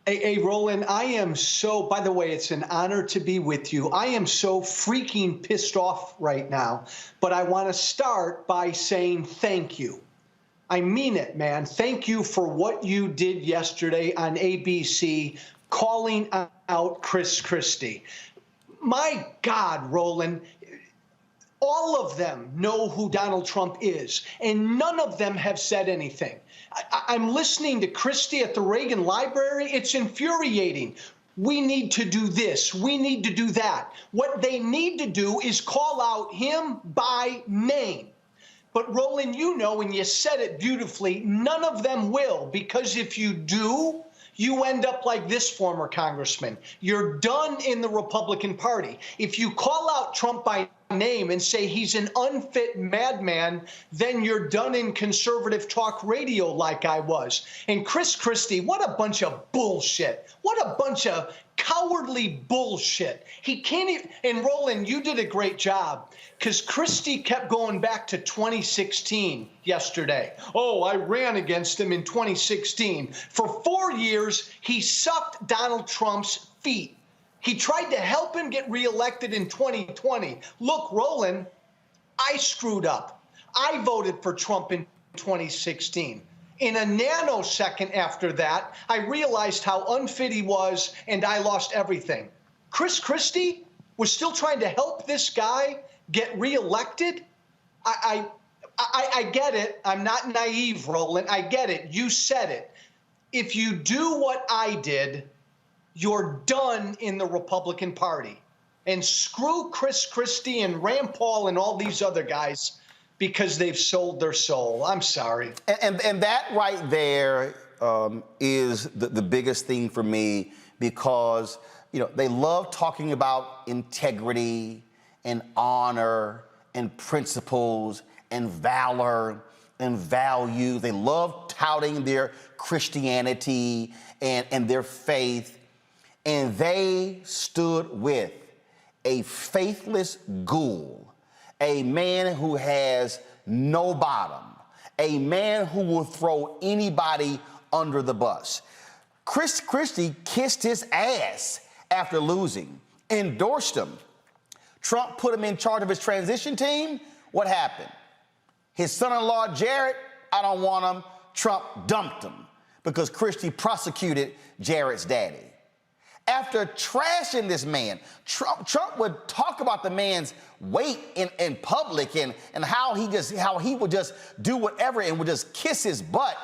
Hey, Roland, I am so, by the way, it's an honor to be with you. I am so freaking pissed off right now, but I want to start by saying thank you. I mean it, man. Thank you for what you did yesterday on ABC, calling out Chris Christie. My God, Roland, all of them know who Donald Trump is, and none of them have said anything. I'm listening to Christie at the Reagan Library. It's infuriating. We need to do this. We need to do that. What they need to do is call out him by name. But Roland, you know, and you said it beautifully, none of them will, because if you do, you end up like this former congressman. You're done in the Republican Party. If you call out Trump by name and say he's an unfit madman, then you're done in conservative talk radio like I was. And Chris Christie, what a bunch of bullshit. What a bunch of cowardly bullshit. He can't even, and Roland, you did a great job, because Christie kept going back to 2016 yesterday. Oh, I ran against him in 2016. For 4 years, he sucked Donald Trump's feet. He tried to help him get reelected in 2020. Look, Roland, I screwed up. I voted for Trump in 2016. In a nanosecond after that, I realized how unfit he was, and I lost everything. Chris Christie was still trying to help this guy get reelected? I get it. I'm not naive, Roland. I get it. You said it. If you do what I did, you're done in the Republican Party. And screw Chris Christie and Rand Paul and all these other guys. because they've sold their soul. I'm sorry. And that right there is the biggest thing for me, because they love talking about integrity and honor and principles and valor and value. They love touting their Christianity and their faith. And they stood with a faithless ghoul, a man who has no bottom, a man who will throw anybody under the bus. Chris Christie kissed his ass after losing, endorsed him. Trump put him in charge of his transition team. What happened? His son-in-law, Jared, I don't want him. Trump dumped him because Christie prosecuted Jared's daddy. After trashing this man, Trump would talk about the man's weight in public and how he would just do whatever and would just kiss his butt.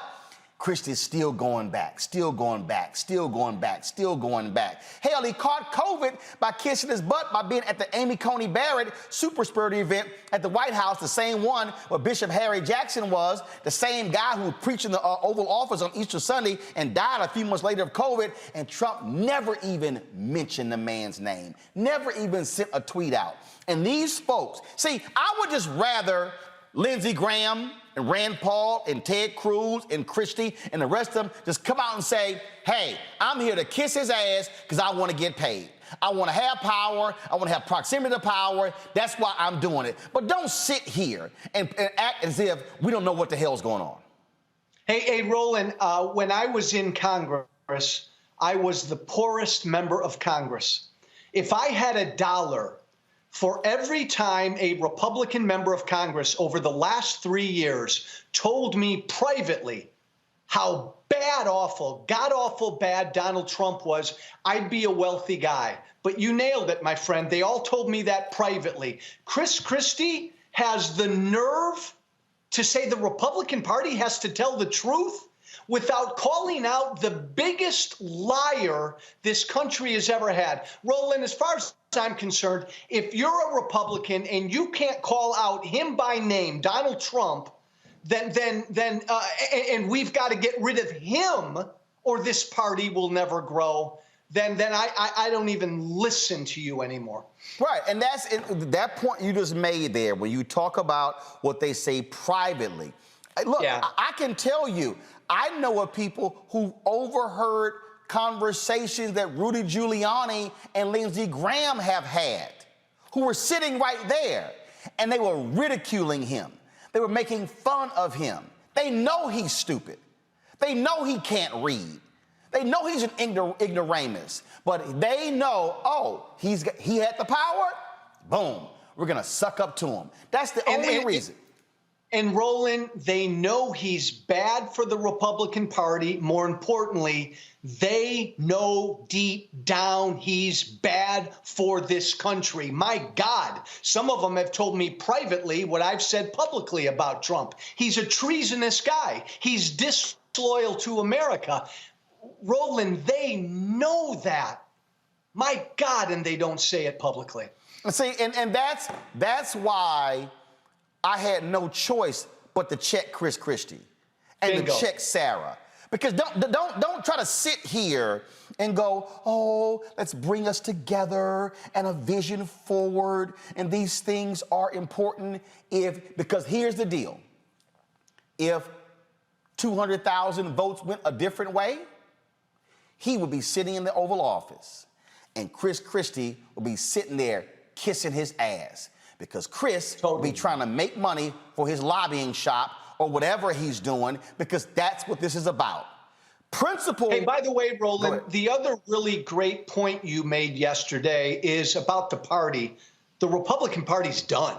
Christie's still going back, still going back, still going back, still going back. Hell, he caught COVID by kissing his butt by being at the Amy Coney Barrett super spreader event at the White House, the same one where Bishop Harry Jackson was, the same guy who preached in the Oval Office on Easter Sunday and died a few months later of COVID, and Trump never even mentioned the man's name, never even sent a tweet out. And these folks, see, I would just rather Lindsey Graham and Rand Paul and Ted Cruz and Christie and the rest of them just come out and say, hey, I'm here to kiss his ass because I want to get paid. I want to have power. I want to have proximity to power. That's why I'm doing it. But don't sit here and act as if we don't know what the hell's going on. Hey, Roland, when I was in Congress, I was the poorest member of Congress. If I had $1 for every time a Republican member of Congress over the last 3 years told me privately how bad, awful, god-awful bad Donald Trump was, I'd be a wealthy guy. But you nailed it, my friend. They all told me that privately. Chris Christie has the nerve to say the Republican Party has to tell the truth without calling out the biggest liar this country has ever had. Roland, as far as I'm concerned, if you're a Republican and you can't call out him by name, Donald Trump, and we've got to get rid of him or this party will never grow, then I don't even listen to you anymore. Right, and that's that point you just made there when you talk about what they say privately. Look, yeah. I can tell you, I know of people who overheard conversations that Rudy Giuliani and Lindsey Graham have had, who were sitting right there, and they were ridiculing him. They were making fun of him. They know he's stupid. They know he can't read. They know he's an ignoramus, but they know, oh, he had the power, boom, we're gonna suck up to him. That's the only reason. And Roland, they know he's bad for the Republican Party. More importantly, they know deep down he's bad for this country. My God, some of them have told me privately what I've said publicly about Trump. He's a treasonous guy. He's disloyal to America. Roland, they know that. My God, and they don't say it publicly. See, and that's why I had no choice but to check Chris Christie and to check Sarah. Because don't try to sit here and go, oh, let's bring us together and a vision forward, and these things are important because here's the deal. If 200,000 votes went a different way, he would be sitting in the Oval Office, and Chris Christie would be sitting there kissing his ass. Because Chris will be trying to make money for his lobbying shop or whatever he's doing, because that's what this is about. Principle. Hey, by the way, Roland, the other really great point you made yesterday is about the party. The Republican Party's done.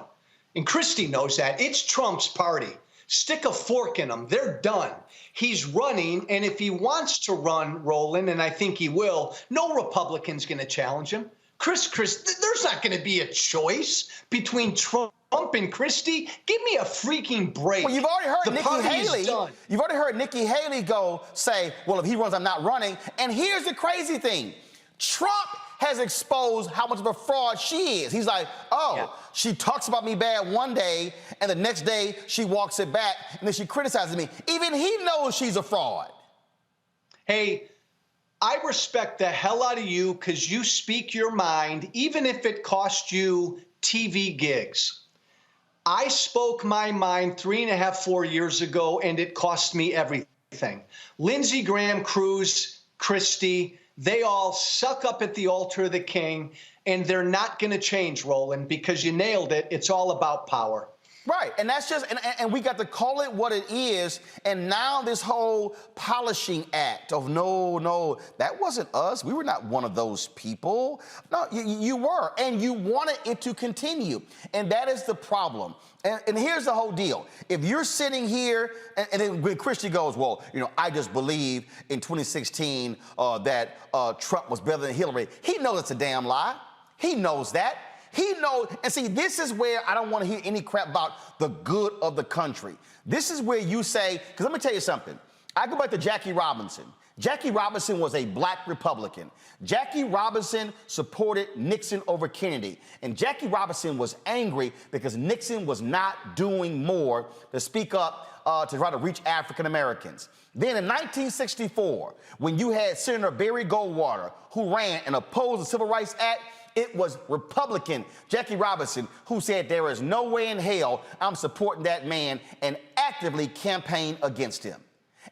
And Christie knows that. It's Trump's party. Stick a fork in them. They're done. He's running, and if he wants to run, Roland, and I think he will, no Republican's going to challenge him. Chris, there's not going to be a choice between Trump and Christie. Give me a freaking break. Well, you've already heard Nikki Haley. You've already heard Nikki Haley say, well, if he runs, I'm not running. And here's the crazy thing. Trump has exposed how much of a fraud she is. He's like, she talks about me bad one day, and the next day she walks it back, and then she criticizes me. Even he knows she's a fraud. Hey, I respect the hell out of you because you speak your mind, even if it cost you TV gigs. I spoke my mind 3.5, 4 years ago, and it cost me everything. Lindsey Graham, Cruz, Christie, they all suck up at the altar of the king, and they're not going to change, Roland, because you nailed it. It's all about power. Right, and that's just, and we got to call it what it is, and now this whole polishing act of no, that wasn't us. We were not one of those people. No, you were, and you wanted it to continue, and that is the problem. And here's the whole deal. If you're sitting here, and then when Christie goes, well, I just believe in 2016 that Trump was better than Hillary, he knows it's a damn lie. He knows that. He knows, and see, this is where I don't want to hear any crap about the good of the country. This is where you say, because let me tell you something. I go back to Jackie Robinson. Jackie Robinson was a black Republican. Jackie Robinson supported Nixon over Kennedy. And Jackie Robinson was angry because Nixon was not doing more to speak up to try to reach African Americans. Then in 1964, when you had Senator Barry Goldwater, who ran and opposed the Civil Rights Act, it was Republican Jackie Robinson who said there is no way in hell I'm supporting that man and actively campaigned against him.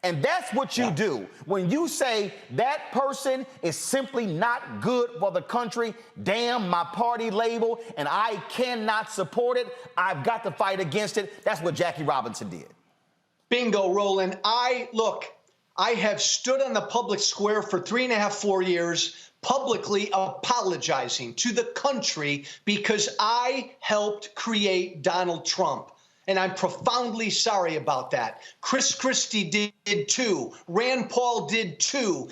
And that's what you do. When you say that person is simply not good for the country, damn my party label, and I cannot support it, I've got to fight against it. That's what Jackie Robinson did. Bingo, Roland. I have stood on the public square for 3.5, 4 years, publicly apologizing to the country because I helped create Donald Trump. And I'm profoundly sorry about that. Chris Christie did too. Rand Paul did too.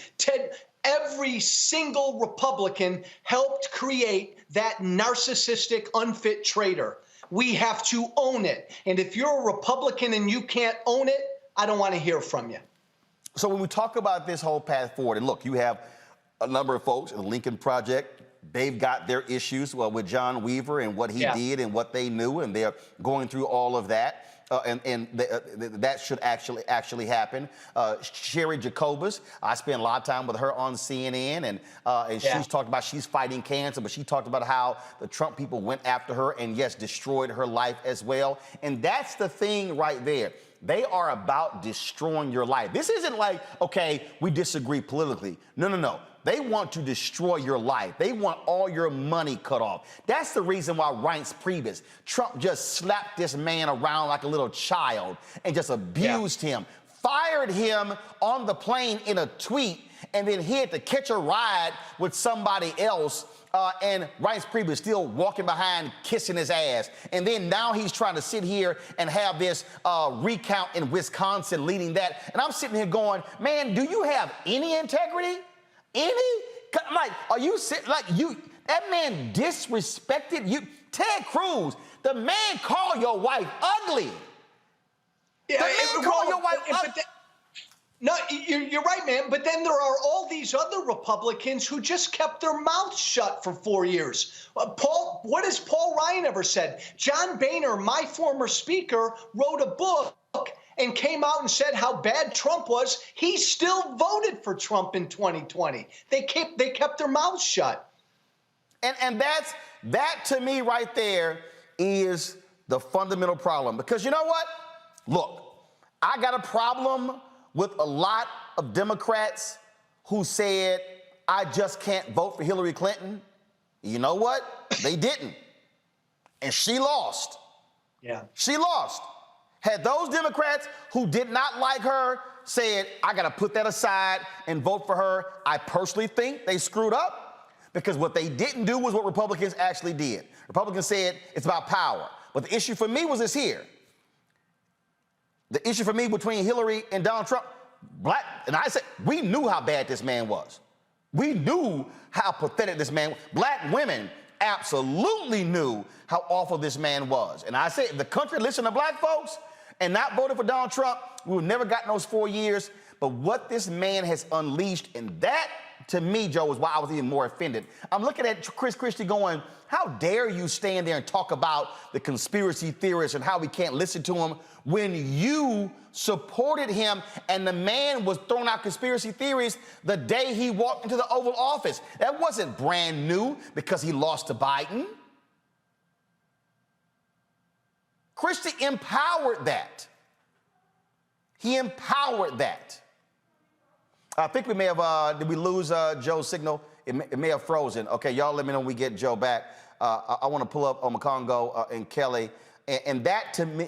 Every single Republican helped create that narcissistic, unfit traitor. We have to own it. And if you're a Republican and you can't own it, I don't want to hear from you. So when we talk about this whole path forward, and look, you have a number of folks in the Lincoln Project, they've got their issues with John Weaver and what he did and what they knew, and they're going through all of that. That should actually happen. Sherry Jacobus, I spent a lot of time with her on CNN, and she's talked about she's fighting cancer, but she talked about how the Trump people went after her and, yes, destroyed her life as well. And that's the thing right there. They are about destroying your life. This isn't like, okay, we disagree politically. No. They want to destroy your life. They want all your money cut off. That's the reason why Reince Priebus, Trump just slapped this man around like a little child and just abused him, fired him on the plane in a tweet, and then he had to catch a ride with somebody else. And Reince Priebus still walking behind, kissing his ass. And then now he's trying to sit here and have this recount in Wisconsin leading that. And I'm sitting here going, man, do you have any integrity? Any? Like, are you like you? That man disrespected you. Ted Cruz, the man called your wife ugly. Yeah, the man called your wife ugly. No, you're right, man. But then there are all these other Republicans who just kept their mouths shut for 4 years. What has Paul Ryan ever said? John Boehner, my former speaker, wrote a book and came out and said how bad Trump was. He still voted for Trump in 2020. They kept their mouths shut. And that to me right there is the fundamental problem. Because you know what? Look, I got a problem with a lot of Democrats who said, I just can't vote for Hillary Clinton. You know what? They didn't. And she lost. Yeah. She lost. Had those Democrats who did not like her said, I got to put that aside and vote for her, I personally think they screwed up, because what they didn't do was what Republicans actually did. Republicans said it's about power. But the issue for me was this here. The issue for me between Hillary and Donald Trump, and I said, we knew how bad this man was. We knew how pathetic this man was. Black women absolutely knew how awful this man was. And I said, if the country listened to black folks and not voted for Donald Trump, we would never gotten those 4 years. But what this man has unleashed in that to me, Joe, is why I was even more offended. I'm looking at Chris Christie going, how dare you stand there and talk about the conspiracy theorists and how we can't listen to him when you supported him and the man was throwing out conspiracy theories the day he walked into the Oval Office. That wasn't brand new because he lost to Biden. Christie empowered that. He empowered that. I think we may have, did we lose Joe's signal? It may have frozen. Okay, y'all let me know when we get Joe back. I want to pull up Omakongo and Kelly. And that to me,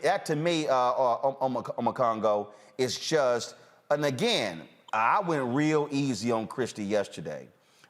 Omakongo, is just, and again, I went real easy on Christie yesterday.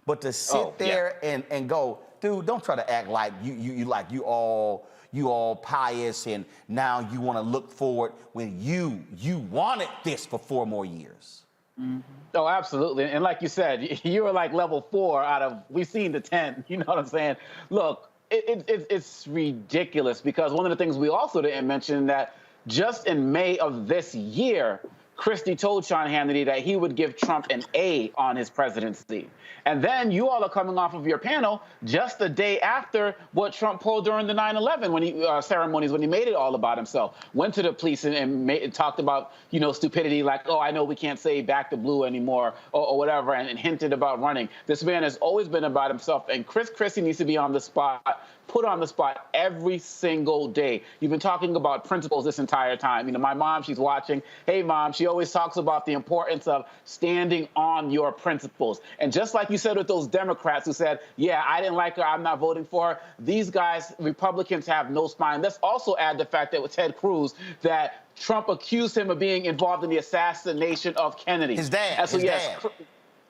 But to sit there and go, dude, don't try to act like you all pious and now you want to look forward when you wanted this for 4 more years. Mm-hmm. Oh, absolutely. And like you said, you were like level 4 out of, we've seen the 10, you know what I'm saying? Look, it's ridiculous because one of the things we also didn't mention that just in May of this year, Christie told Sean Hannity that he would give Trump an A on his presidency. And then you all are coming off of your panel just the day after what Trump pulled during the 9/11 when he ceremonies, when he made it all about himself. Went to the police and talked about, you know, stupidity like, oh, I know we can't say back to blue anymore or whatever, and hinted about running. This man has always been about himself, and Chris Christie needs to be on the spot, put on the spot every single day. You've been talking about principles this entire time. You know, my mom, she's watching. Hey, Mom, she always talks about the importance of standing on your principles. And just like you said with those Democrats who said, yeah, I didn't like her, I'm not voting for her. These guys, Republicans, have no spine. Let's also add the fact that with Ted Cruz, that Trump accused him of being involved in the assassination of Kennedy. His dad. And so,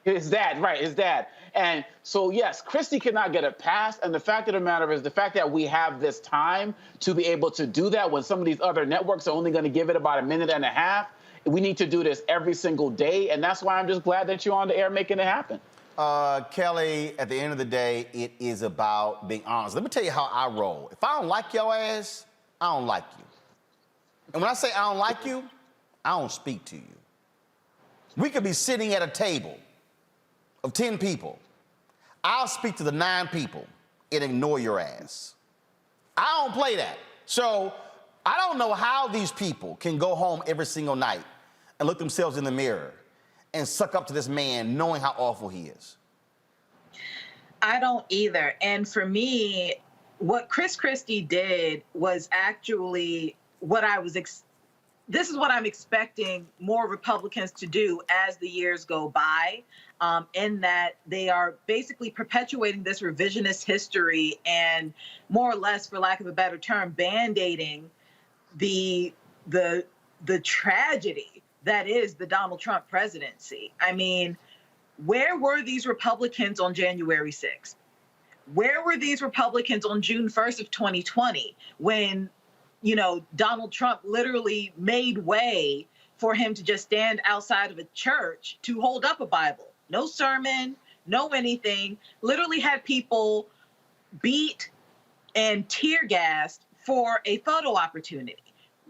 his dad, right, his dad. And so, yes, Christie cannot get it passed. And the fact of the matter is the fact that we have this time to be able to do that when some of these other networks are only going to give it about 1.5 minutes, we need to do this every single day. And that's why I'm just glad that you're on the air making it happen. Kelly, at the end of the day, it is about being honest. Let me tell you how I roll. If I don't like your ass, I don't like you. And when I say I don't like you, I don't speak to you. We could be sitting at a table of 10 people. I'll speak to the 9 people and ignore your ass. I don't play that. So I don't know how these people can go home every single night and look themselves in the mirror and suck up to this man knowing how awful he is. I don't either. And for me, what Chris Christie did was actually what I was this is what I'm expecting more Republicans to do as the years go by, in that they are basically perpetuating this revisionist history and more or less, for lack of a better term, band-aiding the tragedy that is the Donald Trump presidency. I mean, where were these Republicans on January 6th? Where were these Republicans on June 1st of 2020 when, you know, Donald Trump literally made way for him to just stand outside of a church to hold up a Bible? No sermon, no anything. Literally had people beat and tear gassed for a photo opportunity.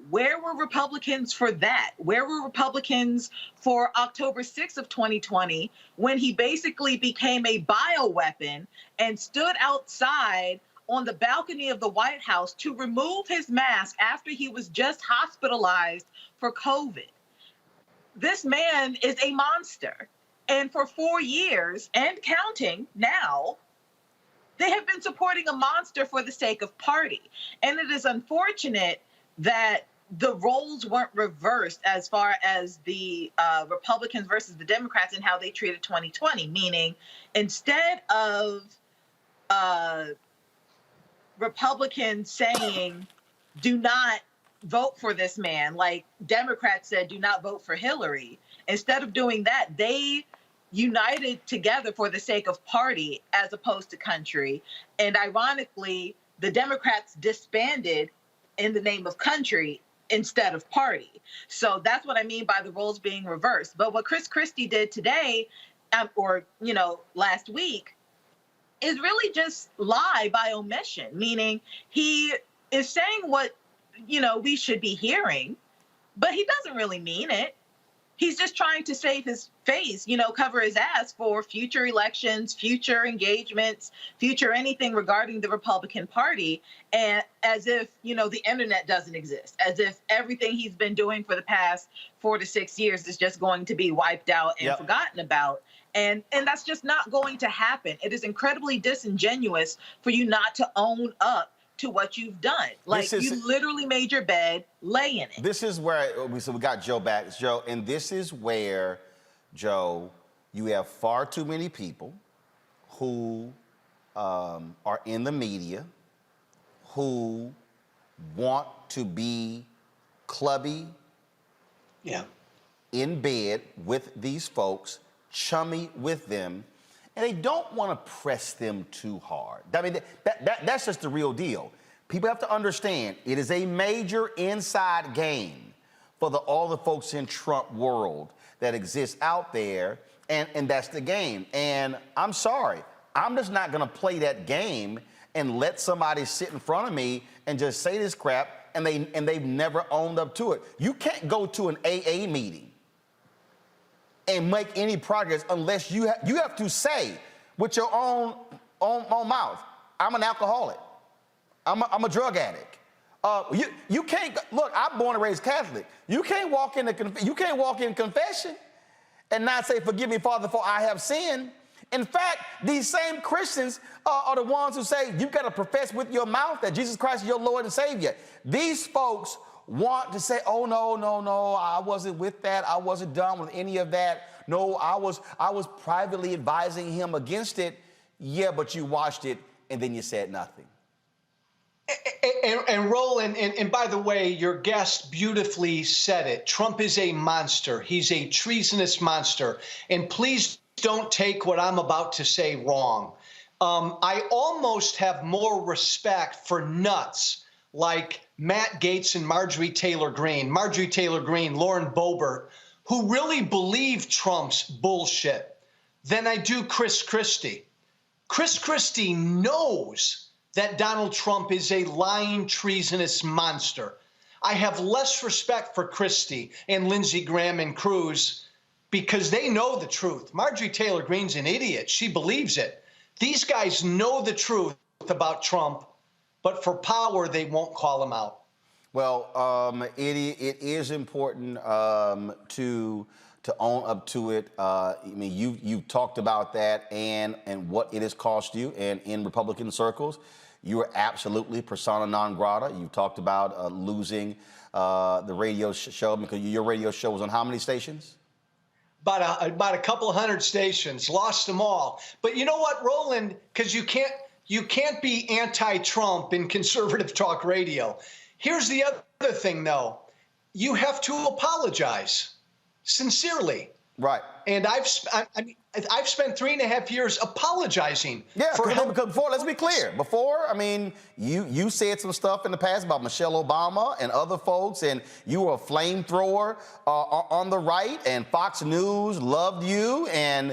Where were Republicans for that? Where were Republicans for October 6th of 2020 when he basically became a bioweapon and stood outside on the balcony of the White House to remove his mask after he was just hospitalized for COVID? This man is a monster. And for 4 years and counting now, they have been supporting a monster for the sake of party. And it is unfortunate that the roles weren't reversed as far as the Republicans versus the Democrats and how they treated 2020, meaning instead of Republicans saying, do not vote for this man, like Democrats said, do not vote for Hillary. Instead of doing that, they united together for the sake of party as opposed to country. And ironically, the Democrats disbanded in the name of country instead of party. So that's what I mean by the roles being reversed. But what Chris Christie did today, or, you know, last week, is really just lie by omission, meaning he is saying what, you know, we should be hearing, but he doesn't really mean it. He's just trying to save his face, cover his ass for future elections, future engagements, future anything regarding the Republican Party. And as if, the internet doesn't exist, as if everything he's been doing for the past 4 to 6 years is just going to be wiped out and forgotten about. And that's just not going to happen. It is incredibly disingenuous for you not to own up to what you've done. Like, you literally made your bed, lay in it. This is where we got Joe back. Joe, and this is where, Joe, you have far too many people who are in the media who want to be clubby, in bed with these folks, chummy with them, and they don't want to press them too hard. I mean, that's just the real deal. People have to understand it is a major inside game for all the folks in Trump world that exists out there, and that's the game. And I'm sorry, I'm just not going to play that game and let somebody sit in front of me and just say this crap, and they've never owned up to it. You can't go to an AA meeting and make any progress unless you have to say with your own mouth, I'm an alcoholic, I'm a drug addict. You can't look. I'm born and raised Catholic. You can't walk in confession and not say, "Forgive me, Father, for I have sinned." In fact, these same Christians are the ones who say you've got to profess with your mouth that Jesus Christ is your Lord and Savior. These folks want to say, "Oh no, I wasn't with that. I wasn't done with any of that. No, I was privately advising him against it." Yeah, but you watched it and then you said nothing. And Roland, and by the way, your guest beautifully said it. Trump is a monster. He's a treasonous monster. And please don't take what I'm about to say wrong. I almost have more respect for nuts like Matt Gaetz and Marjorie Taylor Greene, Lauren Boebert, who really believe Trump's bullshit, than I do Chris Christie. Chris Christie knows that Donald Trump is a lying, treasonous monster. I have less respect for Christie and Lindsey Graham and Cruz because they know the truth. Marjorie Taylor Greene's an idiot. She believes it. These guys know the truth about Trump, but for power, they won't call him out. Well, it is important to own up to it. I mean, you've talked about that and what it has cost you, and in Republican circles, you are absolutely persona non grata. You've talked about losing the radio show because your radio show was on how many stations? About a couple of hundred stations, lost them all. But you know what, Roland? Because you can't be anti-Trump in conservative talk radio. Here's the other thing, though. You have to apologize sincerely. Right. And I've spent 3.5 years apologizing. Yeah, because before, let's be clear. Before, I mean, you said some stuff in the past about Michelle Obama and other folks, and you were a flamethrower on the right, and Fox News loved you, and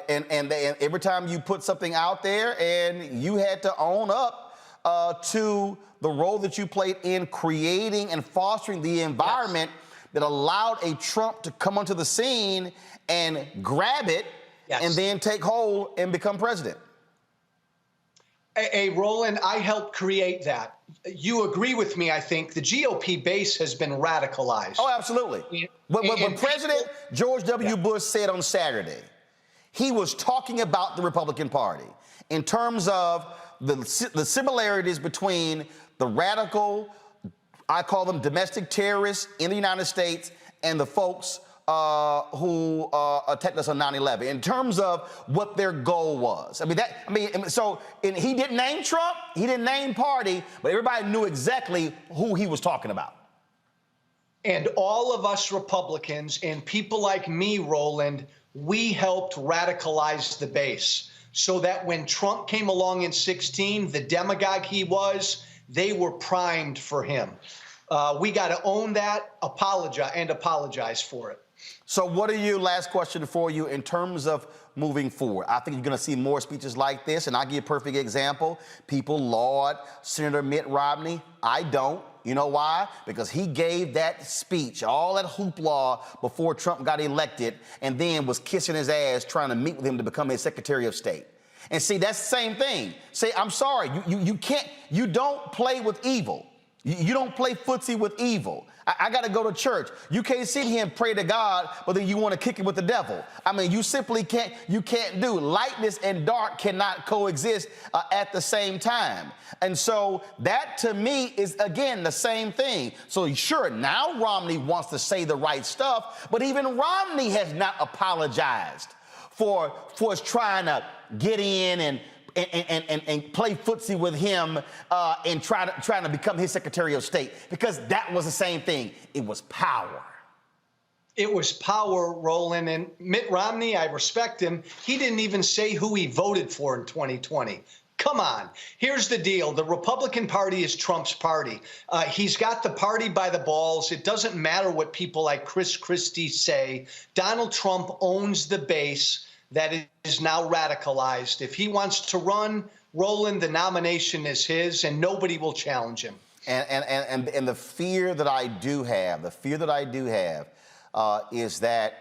every time you put something out there, and you had to own up to the role that you played in creating and fostering the environment that allowed a Trump to come onto the scene and grab it and then take hold and become president. Hey, Roland, I helped create that. You agree with me, I think. The GOP base has been radicalized. Oh, absolutely. What President George W. Bush said on Saturday, he was talking about the Republican Party in terms of the similarities between the radical, I call them domestic terrorists in the United States, and the folks who attacked us on 9/11 in terms of what their goal was. He didn't name Trump, he didn't name party, but everybody knew exactly who he was talking about. And all of us Republicans and people like me, Roland, we helped radicalize the base so that when Trump came along in 2016, the demagogue he was, they were primed for him. We got to own that, apologize for it. So what are you, last question for you, in terms of moving forward? I think you're going to see more speeches like this, and I'll give you a perfect example. People laud Senator Mitt Romney. I don't. You know why? Because he gave that speech, all that hoopla before Trump got elected, and then was kissing his ass trying to meet with him to become his Secretary of State. And see, that's the same thing. Say, I'm sorry, you don't play with evil. You don't play footsie with evil. I got to go to church. You can't sit here and pray to God, but then you want to kick it with the devil. I mean, you simply can't do. Lightness and dark cannot coexist at the same time. And so that, to me, is, again, the same thing. So sure, now Romney wants to say the right stuff, but even Romney has not apologized for trying to get in and play footsie with him and trying to become his Secretary of State, because that was the same thing. It was power. It was power, Roland. And Mitt Romney, I respect him. He didn't even say who he voted for in 2020. Come on. Here's the deal. The Republican Party is Trump's party. He's got the party by the balls. It doesn't matter what people like Chris Christie say. Donald Trump owns the base that is now radicalized. If he wants to run, Roland, the nomination is his, and nobody will challenge him. And the fear that I do have, is that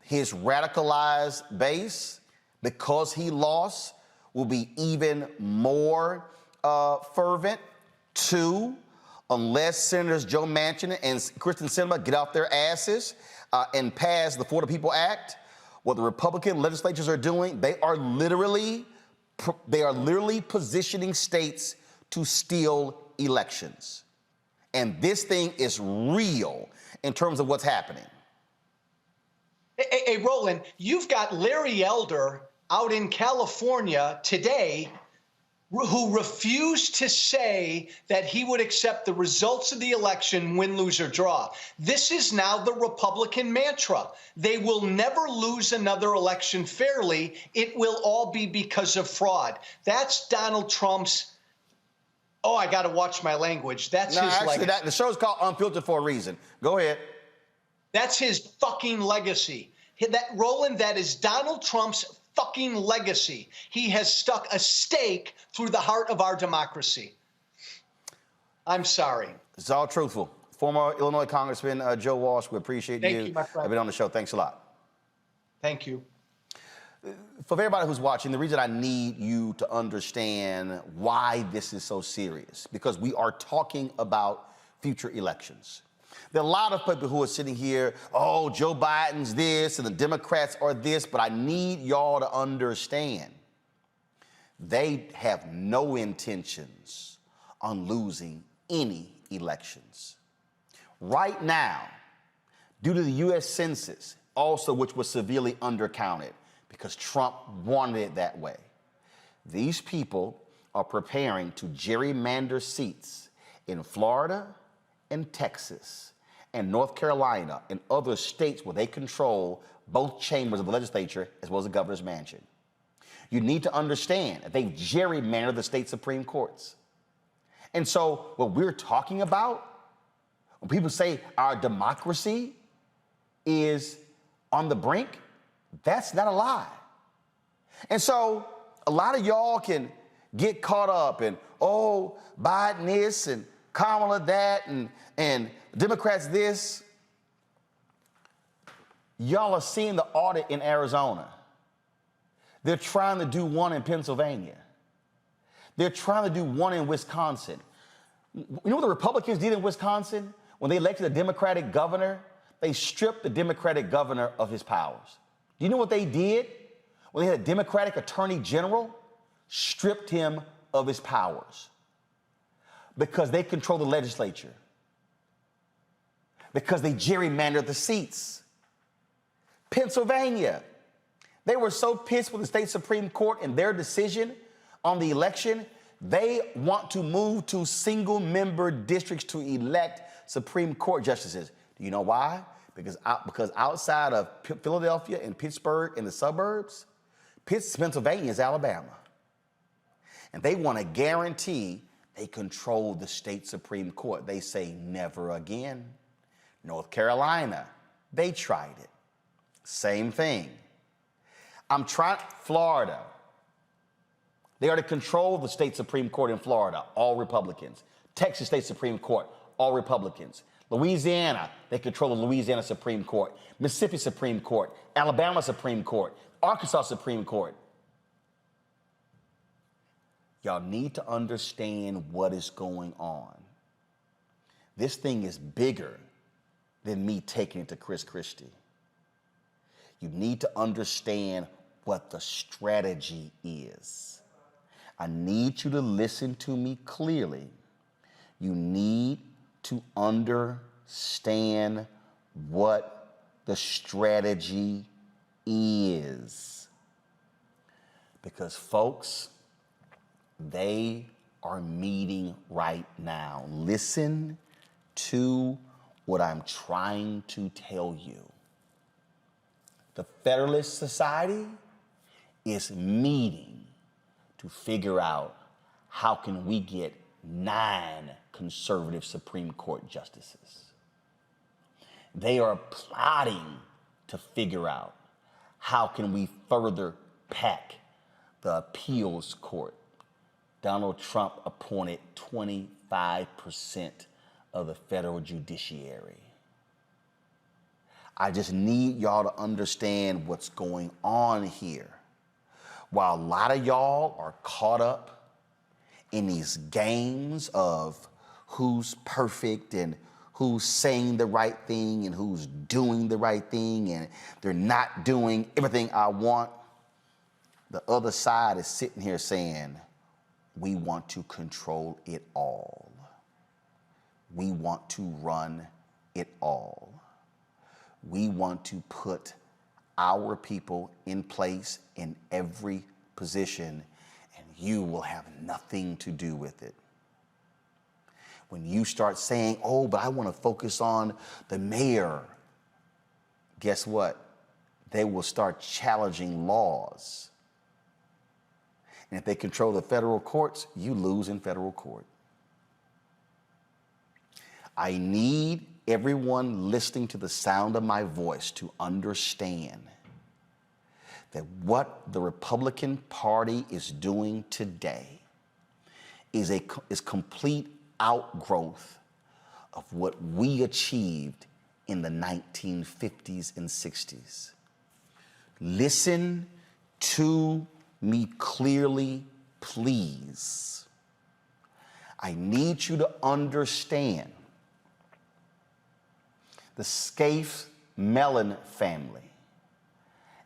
his radicalized base, because he lost, will be even more fervent. Two, unless Senators Joe Manchin and Kyrsten Sinema get off their asses and pass the For the People Act, what the Republican legislatures are doing, they are literally positioning states to steal elections. And this thing is real in terms of what's happening. Hey, Roland, you've got Larry Elder out in California today who refused to say that he would accept the results of the election, win, lose, or draw. This is now the Republican mantra. They will never lose another election fairly. It will all be because of fraud. That's Donald Trump's, oh, I got to watch my language. That's his legacy. The show's called Unfiltered for a reason. Go ahead. That's his fucking legacy. Roland, that is Donald Trump's fucking legacy. He has stuck a stake through the heart of our democracy. I'm sorry. It's all truthful. Former Illinois Congressman Joe Walsh, we appreciate you. Thank you, my friend. I've been on the show. Thanks a lot. Thank you. For everybody who's watching, the reason I need you to understand why this is so serious, because we are talking about future elections. There are a lot of people who are sitting here, oh, Joe Biden's this and the Democrats are this, but I need y'all to understand they have no intentions on losing any elections. Right now, due to the U.S. Census, also which was severely undercounted because Trump wanted it that way, these people are preparing to gerrymander seats in Florida and Texas and North Carolina and other states where they control both chambers of the legislature as well as the governor's mansion. You need to understand that they've gerrymandered the state Supreme Courts. And so what we're talking about, when people say our democracy is on the brink, that's not a lie. And so a lot of y'all can get caught up in, oh, Biden this and Kamala that and Democrats this. Y'all are seeing the audit in Arizona. They're trying to do one in Pennsylvania. They're trying to do one in Wisconsin. You know what the Republicans did in Wisconsin? When they elected a Democratic governor, they stripped the Democratic governor of his powers. Do you know what they did? When they had a Democratic attorney general, stripped him of his powers. Because they control the legislature. Because they gerrymandered the seats. Pennsylvania, they were so pissed with the state Supreme Court and their decision on the election, they want to move to single-member districts to elect Supreme Court justices. Do you know why? Because outside of Philadelphia and Pittsburgh and the suburbs, Pennsylvania is Alabama. And they want to guarantee They control the state Supreme Court. They say never again. North Carolina, they tried it. Same thing. Florida. They are to control the state Supreme Court in Florida, all Republicans. Texas State Supreme Court, all Republicans. Louisiana, they control the Louisiana Supreme Court. Mississippi Supreme Court, Alabama Supreme Court, Arkansas Supreme Court. Y'all need to understand what is going on. This thing is bigger than me taking it to Chris Christie. You need to understand what the strategy is. I need you to listen to me clearly. You need to understand what the strategy is. Because folks, they are meeting right now. Listen to what I'm trying to tell you. The Federalist Society is meeting to figure out how can we get 9 conservative Supreme Court justices. They are plotting to figure out how can we further pack the appeals court. Donald Trump appointed 25% of the federal judiciary. I just need y'all to understand what's going on here. While a lot of y'all are caught up in these games of who's perfect and who's saying the right thing and who's doing the right thing and they're not doing everything I want, the other side is sitting here saying, we want to control it all. We want to run it all. We want to put our people in place in every position, and you will have nothing to do with it. When you start saying, oh, but I want to focus on the mayor, guess what? They will start challenging laws. And if they control the federal courts, you lose in federal court. I need everyone listening to the sound of my voice to understand that what the Republican Party is doing today is complete outgrowth of what we achieved in the 1950s and 60s. Listen to me clearly, please. I need you to understand the Scaife-Mellon family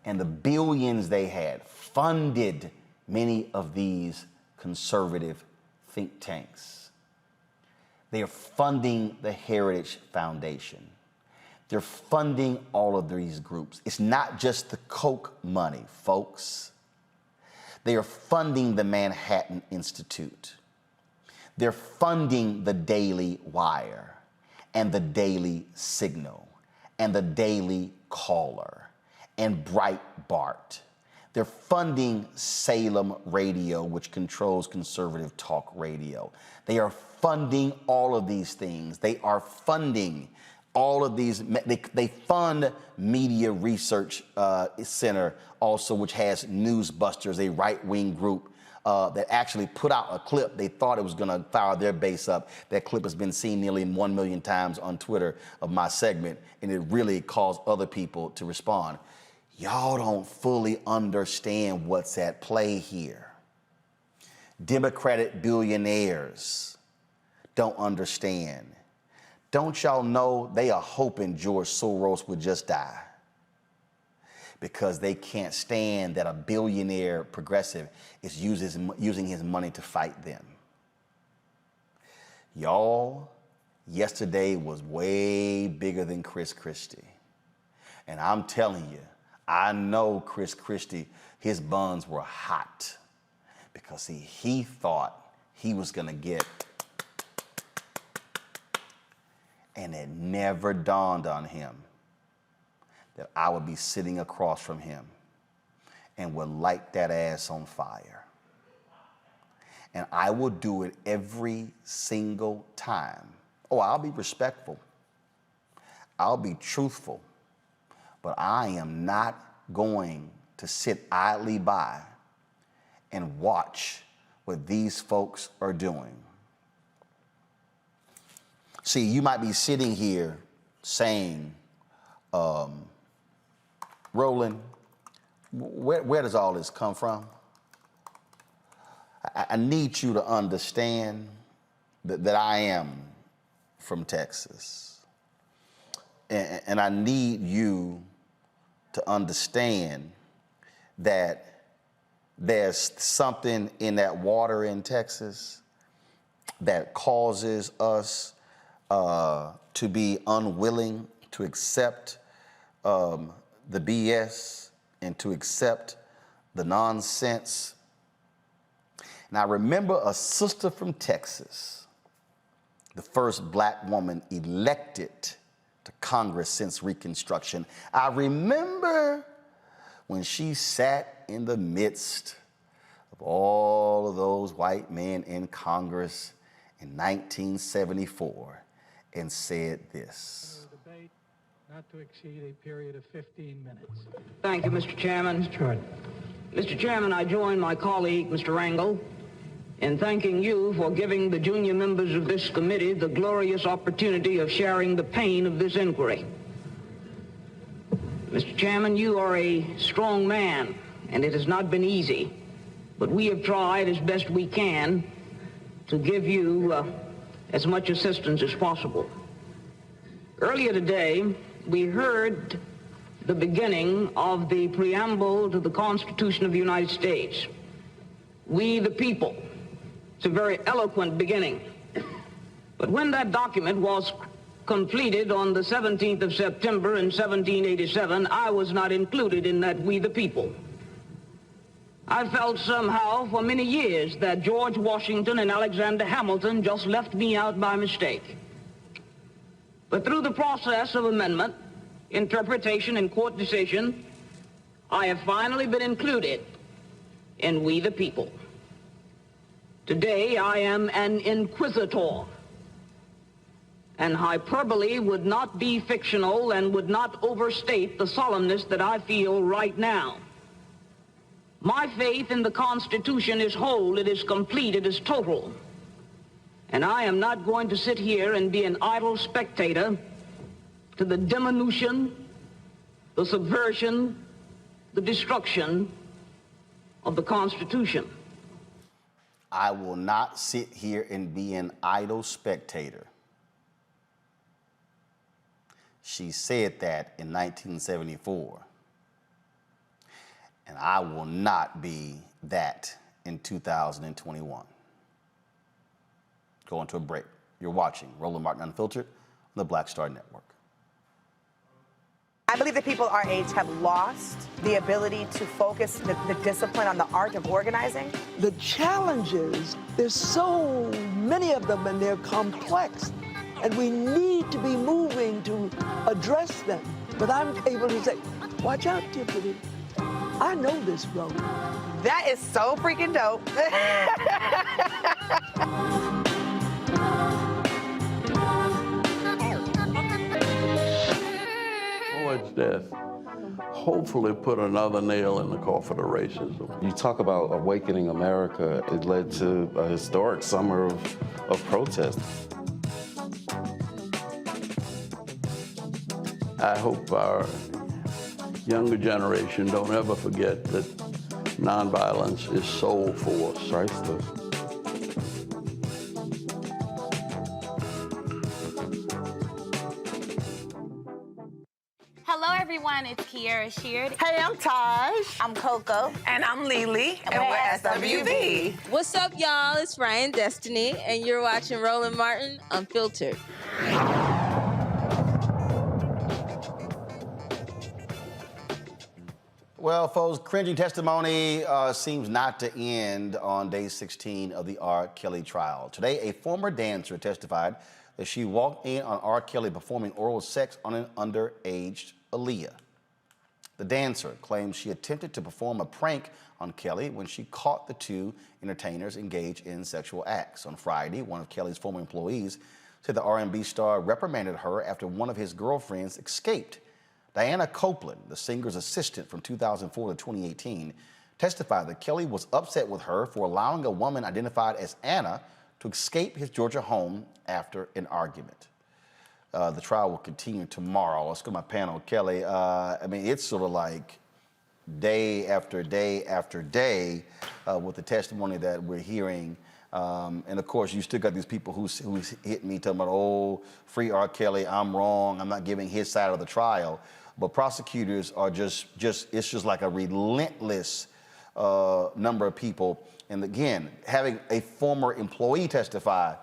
and the billions they had funded many of these conservative think tanks. They are funding the Heritage Foundation. They're funding all of these groups. It's not just the Koch money, folks. They are funding the Manhattan Institute. They're funding the Daily Wire and the Daily Signal and the Daily Caller and Breitbart. They're funding Salem Radio, which controls conservative talk radio. They are funding all of these things. They are funding all of these. They fund Media Research Center also, which has Newsbusters, a right-wing group that actually put out a clip. They thought it was going to fire their base up. That clip has been seen nearly 1 million times on Twitter of my segment, and it really caused other people to respond. Y'all don't fully understand what's at play here. Democratic billionaires don't understand. Don't y'all know they are hoping George Soros would just die? Because they can't stand that a billionaire progressive is using his money to fight them. Y'all, yesterday was way bigger than Chris Christie. And I'm telling you, I know Chris Christie, his buns were hot. Because see, he thought he was gonna get, and it never dawned on him that I would be sitting across from him and would light that ass on fire. and I will do it every single time. Oh, I'll be respectful. I'll be truthful. But I am not going to sit idly by and watch what these folks are doing. See, you might be sitting here saying, Roland, where does all this come from? I need you to understand that I am from Texas. And I need you to understand that there's something in that water in Texas that causes us to be unwilling to accept the BS and to accept the nonsense. And I remember a sister from Texas, the first black woman elected to Congress since Reconstruction. I remember when she sat in the midst of all of those white men in Congress in 1974 and said this. Debate not to exceed a period of 15 minutes. Thank you, Mr. Chairman. Mr. Chairman, I join my colleague, Mr. Rangel, in thanking you for giving the junior members of this committee the glorious opportunity of sharing the pain of this inquiry. Mr. Chairman, you are a strong man, and it has not been easy, but we have tried as best we can to give you as much assistance as possible. Earlier today, we heard the beginning of the preamble to the Constitution of the United States. We the people. It's a very eloquent beginning. But when that document was completed on the 17th of September in 1787, I was not included in that we the people. I felt somehow for many years that George Washington and Alexander Hamilton just left me out by mistake. But through the process of amendment, interpretation, and court decision, I have finally been included in we the people. Today I am an inquisitor, and hyperbole would not be fictional and would not overstate the solemnness that I feel right now. My faith in the Constitution is whole, it is complete, it is total. And I am not going to sit here and be an idle spectator to the diminution, the subversion, the destruction of the Constitution. I will not sit here and be an idle spectator. She said that in 1974. And I will not be that in 2021. Going to a break. You're watching Roland Martin Unfiltered on the Black Star Network. I believe that people our age have lost the ability to focus the discipline on the art of organizing. The challenges, there's so many of them and they're complex. And we need to be moving to address them. But I'm able to say, watch out, Tiffany. I know this road. That is so freaking dope. Floyd's death hopefully put another nail in the coffin of racism. You talk about awakening America. It led to a historic summer of protest. I hope our younger generation don't ever forget that nonviolence is soul force. Priceless. Hello, everyone. It's Kiara Sheard. Hey, I'm Taj. I'm Coco. And I'm Lily. And we're SWV. What's up, y'all? It's Ryan Destiny, and you're watching Roland Martin Unfiltered. Well, folks, cringing testimony seems not to end on day 16 of the R. Kelly trial. Today, a former dancer testified that she walked in on R. Kelly performing oral sex on an underage Aaliyah. The dancer claims she attempted to perform a prank on Kelly when she caught the two entertainers engaged in sexual acts. On Friday, one of Kelly's former employees said the R&B star reprimanded her after one of his girlfriends escaped. Diana Copeland, the singer's assistant from 2004 to 2018, testified that Kelly was upset with her for allowing a woman identified as Anna to escape his Georgia home after an argument. The trial will continue tomorrow. Let's go to my panel. Kelly, I mean, it's sort of like day after day after day with the testimony that we're hearing. And of course, you still got these people who hit me talking about, oh, free R. Kelly, I'm wrong, I'm not giving his side of the trial. But prosecutors are it's just like a relentless number of people. And again, having a former employee testify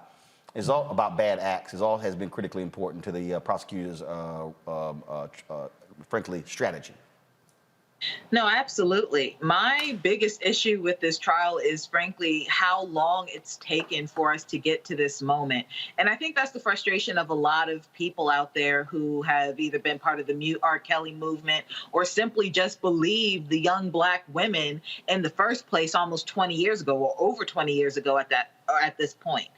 is all about bad acts. It all has been critically important to the prosecutors' frankly, strategy. No, absolutely. My biggest issue with this trial is, frankly, how long it's taken for us to get to this moment. And I think that's the frustration of a lot of people out there who have either been part of the Mute R. Kelly movement or simply just believe the young Black women in the first place almost 20 years ago or over 20 years ago at this point.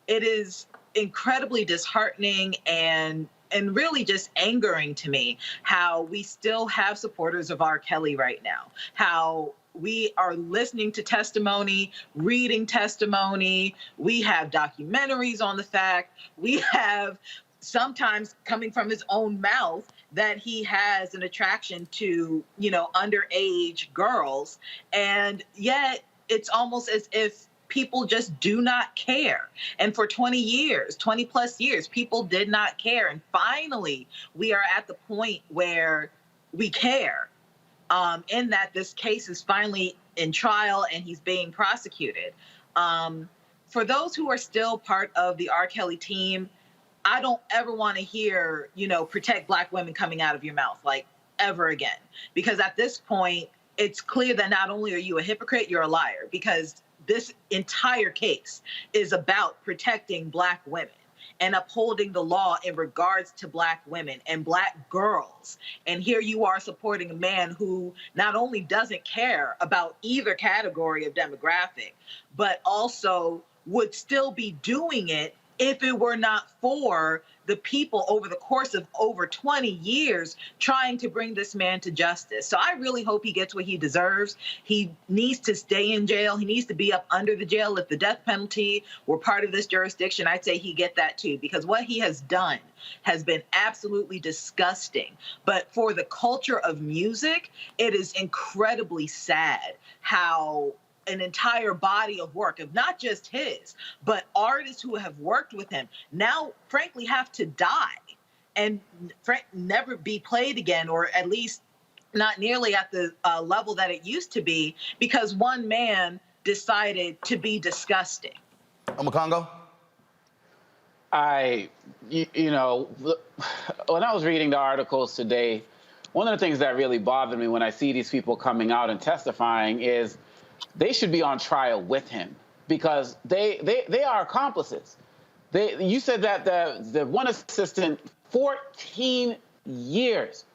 It is incredibly disheartening and really just angering to me how we still have supporters of R. Kelly right now, how we are listening to testimony, reading testimony, we have documentaries on the fact, we have sometimes coming from his own mouth that he has an attraction to, underage girls, and yet it's almost as if people just do not care. And for 20 plus years, people did not care. And finally, we are at the point where we care, in that this case is finally in trial and he's being prosecuted. For those who are still part of the R. Kelly team, I don't ever want to hear, protect Black women coming out of your mouth, like, ever again. Because at this point, it's clear that not only are you a hypocrite, you're a liar, because this entire case is about protecting Black women and upholding the law in regards to Black women and Black girls. And here you are supporting a man who not only doesn't care about either category of demographic, but also would still be doing it if it were not for the people over the course of over 20 years trying to bring this man to justice. So I really hope he gets what he deserves. He needs to stay in jail. He needs to be up under the jail. If the death penalty were part of this jurisdiction, I'd say he get that too, because what he has done has been absolutely disgusting. But for the culture of music, it is incredibly sad how an entire body of work of not just his, but artists who have worked with him now, frankly, have to die and never be played again, or at least not nearly at the level that it used to be, because one man decided to be disgusting. Omokongo? When I was reading the articles today, one of the things that really bothered me when I see these people coming out and testifying is they should be on trial with him, because they are accomplices. You said that the one assistant, 14 years.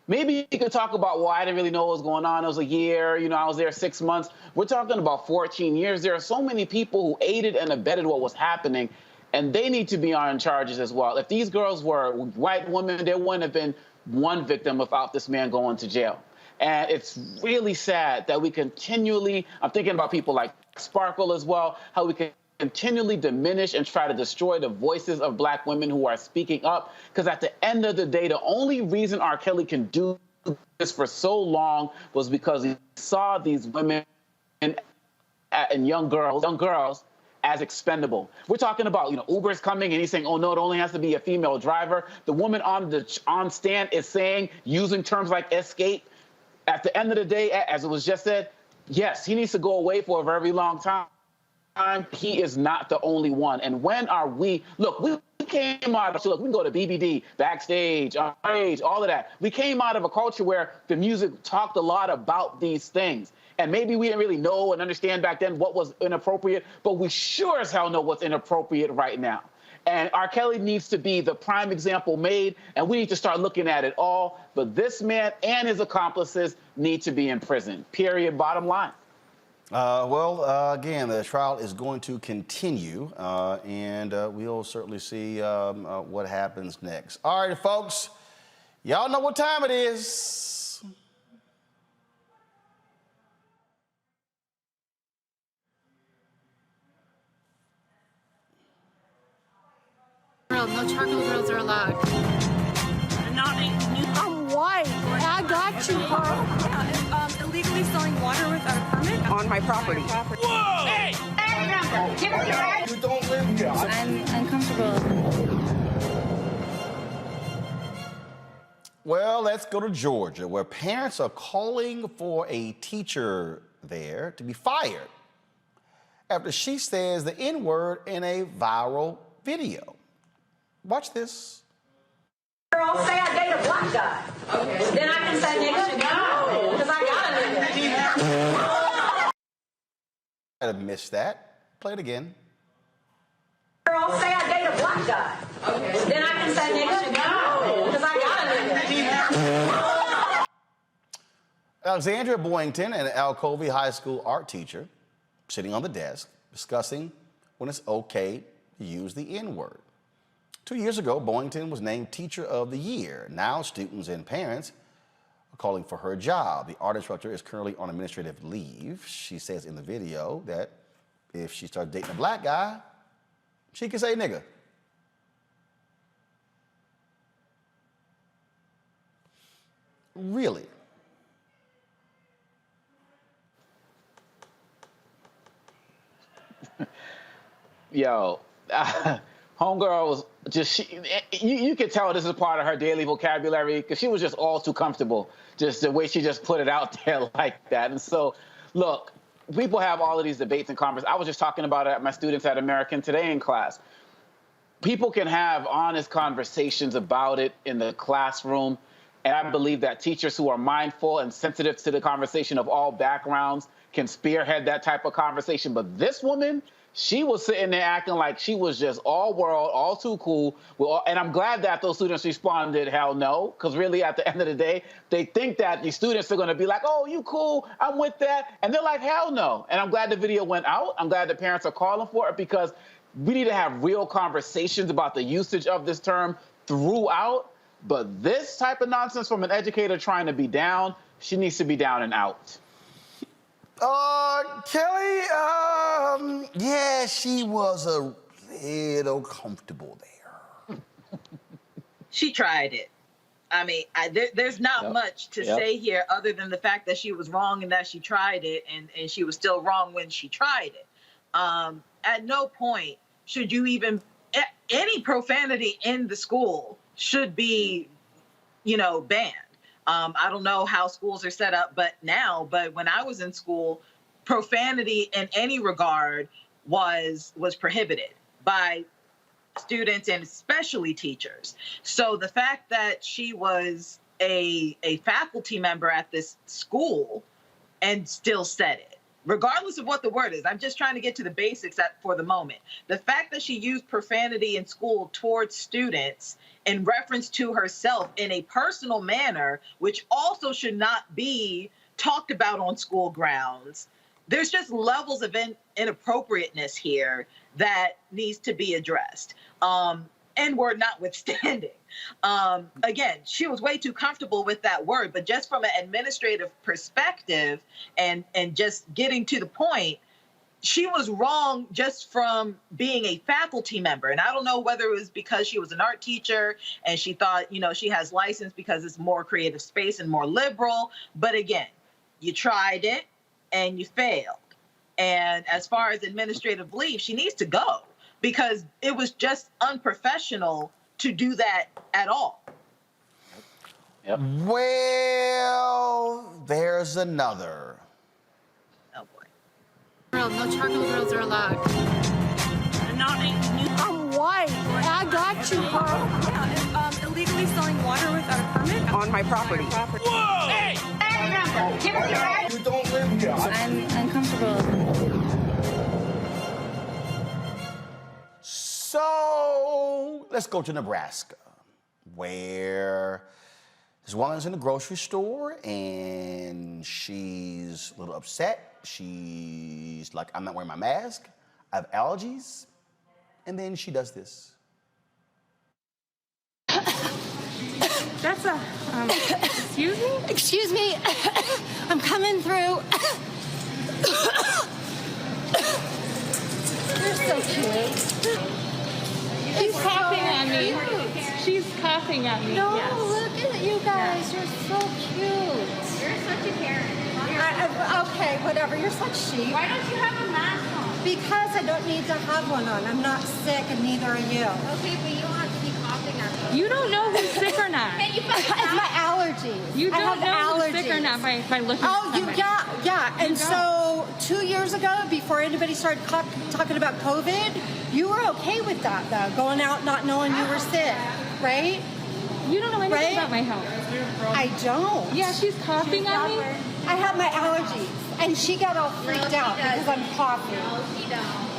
Maybe you could talk about, well, I didn't really know what was going on. It was a year, I was there 6 months. We're talking about 14 years. There are so many people who aided and abetted what was happening, and they need to be on charges as well. If these girls were white women, there wouldn't have been one victim without this man going to jail. And it's really sad that we continually, I'm thinking about people like Sparkle as well, how we can continually diminish and try to destroy the voices of Black women who are speaking up. Because at the end of the day, the only reason R. Kelly can do this for so long was because he saw these women and young girls as expendable. We're talking about, Uber's coming and he's saying, oh no, it only has to be a female driver. The woman on stand is saying, using terms like escape. At the end of the day, as it was just said, yes, he needs to go away for a very long time. He is not the only one. And when are we, look, we came out of, we can go to BBD, Backstage, Age, all of that. We came out of a culture where the music talked a lot about these things. And maybe we didn't really know and understand back then what was inappropriate, but we sure as hell know what's inappropriate right now. And R. Kelly needs to be the prime example made, and we need to start looking at it all. But this man and his accomplices need to be in prison, period, bottom line. Again, the trial is going to continue, and we'll certainly see what happens next. All right, folks, y'all know what time it is. No charcoal grills are allowed. I'm white. I got you, Carl. Illegally selling water without a permit on my property. Whoa! Hey! You don't live here. I'm uncomfortable. Well, let's go to Georgia, where parents are calling for a teacher there to be fired after she says the N-word in a viral video. Watch this. Girl, say I date a black guy. Okay. Then I can say nigga? No, because I got a nigga. I missed that. Play it again. Girl, say I date a black guy. Okay. Then I can say nigga? No, because I got a nigga. Alexandria Boynton, an Alcovey High School art teacher, sitting on the desk discussing when it's okay to use the N-word. 2 years ago, Boynton was named Teacher of the Year. Now students and parents are calling for her job. The art instructor is currently on administrative leave. She says in the video that if she starts dating a black guy, she can say nigga. Really? Yo, homegirl was just, you could tell this is part of her daily vocabulary because she was just all too comfortable, just the way she just put it out there like that. And so, look, people have all of these debates and conversations. I was just talking about it at my students at American Today in class. People can have honest conversations about it in the classroom. And I believe that teachers who are mindful and sensitive to the conversation of all backgrounds can spearhead that type of conversation. But this woman, she was sitting there acting like she was just all world, all too cool. And I'm glad that those students responded, hell no, because really at the end of the day, they think that the students are going to be like, oh, you cool, I'm with that. And they're like, hell no. And I'm glad the video went out. I'm glad the parents are calling for it because we need to have real conversations about the usage of this term throughout. But this type of nonsense from an educator trying to be down, she needs to be down and out. Kelly, yeah, she was a little comfortable there. She tried it. I mean, there's not much to say here other than the fact that she was wrong and that she tried it, and she was still wrong when she tried it. At no point should you even, any profanity in the school should be, banned. I don't know how schools are set up, but when I was in school, profanity in any regard was prohibited by students and especially teachers. So the fact that she was a faculty member at this school and still said it, regardless of what the word is, I'm just trying to get to the basics for the moment. The fact that she used profanity in school towards students in reference to herself in a personal manner, which also should not be talked about on school grounds. There's just levels of inappropriateness here that needs to be addressed. N-word notwithstanding. Again, she was way too comfortable with that word, but just from an administrative perspective and just getting to the point, she was wrong just from being a faculty member. And I don't know whether it was because she was an art teacher and she thought, she has license because it's more creative space and more liberal. But again, you tried it and you failed. And as far as administrative leave, she needs to go because it was just unprofessional to do that at all. Yep. Well, there's another. Oh boy. No charcoal grills are allowed. I'm white. I got you, Carl. Yeah, illegally selling water without a permit on my property. Whoa! Hey! You don't live here. I'm uncomfortable. So let's go to Nebraska, where this woman's in the grocery store and she's a little upset. She's like, I'm not wearing my mask. I have allergies. And then she does this. That's a, excuse me? Excuse me, I'm coming through. You're so cute. She's coughing on me. She's coughing on me. No, yes. look at you guys. You're so cute. You're such a Karen. Okay, whatever. You're such sheep. Why don't you have a mask on? Because I don't need to have one on. I'm not sick, and neither are you. Okay, but you don't have to be coughing on me. You don't know who's sick or not. It's my allergies. You I don't have know allergies. who's sick or not by looking at somebody. Yeah. And so 2 years ago, before anybody started talking about COVID, you were okay with that, though, going out not knowing you were sick, right? You don't know anything about my health. I don't. Yeah, she's coughing on me. I have my allergies, and she got all freaked out because I'm coughing.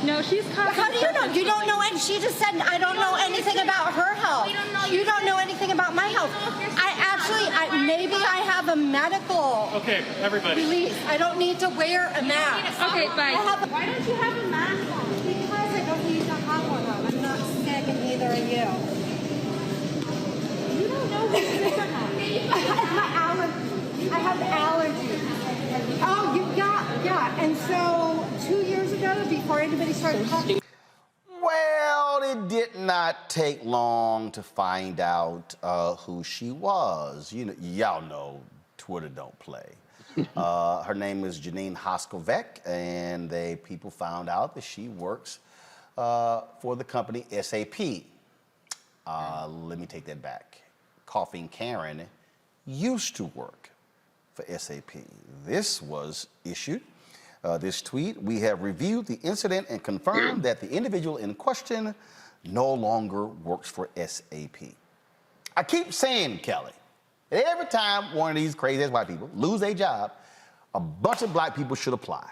No, she's coughing. How do you know? You don't know, and she just said I don't know anything about her health. You don't know anything about my health. Maybe I have a medical. Okay, everybody. Release. I don't need to wear a mask. Okay, bye. Why don't you have a mask on? Because I don't need to have one on. I'm not sick, and neither are you. You don't know who's sick or not. My allergies. I have allergies. Oh, yeah. And so 2 years ago, before anybody started talking. Well, it did not take long to find out who she was. Y'all know Twitter don't play. Her name is Janine Hoskovec, and people found out that she works for the company SAP. Let me take that back. Coughing Karen used to work for SAP. This was issued. This tweet, we have reviewed the incident and confirmed that the individual in question no longer works for SAP. I keep saying, Kelly, that every time one of these crazy-ass white people lose a job, a bunch of black people should apply.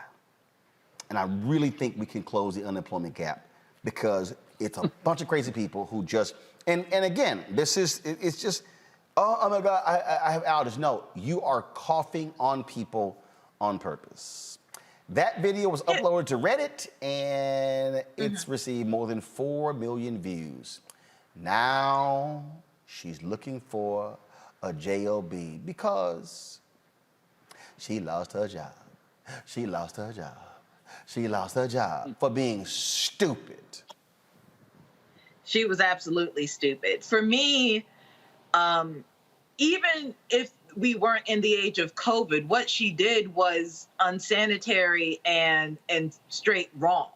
And I really think we can close the unemployment gap because it's a bunch of crazy people who just, and again, it's just, oh my God, I have allergies. No, you are coughing on people on purpose. That video was uploaded to Reddit, and it's received more than 4 million views. Now she's looking for a job because she lost her job. She lost her job. She lost her job for being stupid. She was absolutely stupid. For me, even if we weren't in the age of COVID, what she did was unsanitary and straight wrong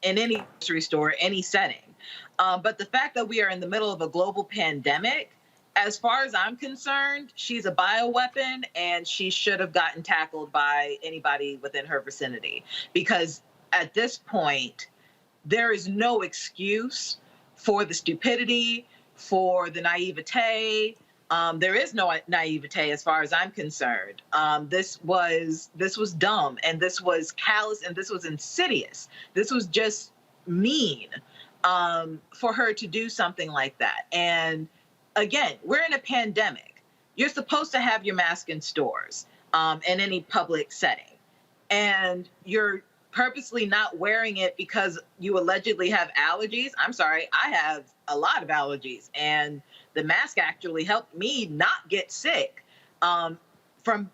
in any grocery store, any setting. But the fact that we are in the middle of a global pandemic, as far as I'm concerned, she's a bioweapon and she should have gotten tackled by anybody within her vicinity. Because at this point, there is no excuse for the stupidity, for the naivete. There is no naivete as far as I'm concerned. This was dumb, and this was callous, and this was insidious. This was just mean for her to do something like that. And again, we're in a pandemic. You're supposed to have your mask in stores, in any public setting, and you're purposely not wearing it because you allegedly have allergies. I'm sorry, I have a lot of allergies, and the mask actually helped me not get sick from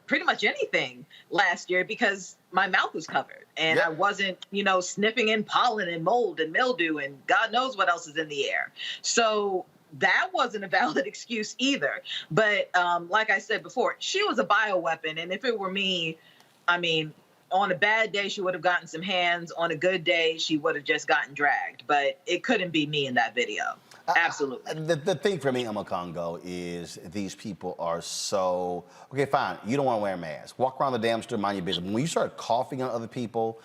pretty much anything last year because my mouth was covered and I wasn't, sniffing in pollen and mold and mildew and God knows what else is in the air. So that wasn't a valid excuse either. But like I said before, she was a bioweapon. And if it were me, on a bad day, she would have gotten some hands. On a good day, she would have just gotten dragged. But it couldn't be me in that video. Absolutely. The thing for me, Emma Congo, is these people are so, okay, fine, you don't want to wear a mask. Walk around the damn store, mind your business. When you start coughing on other people,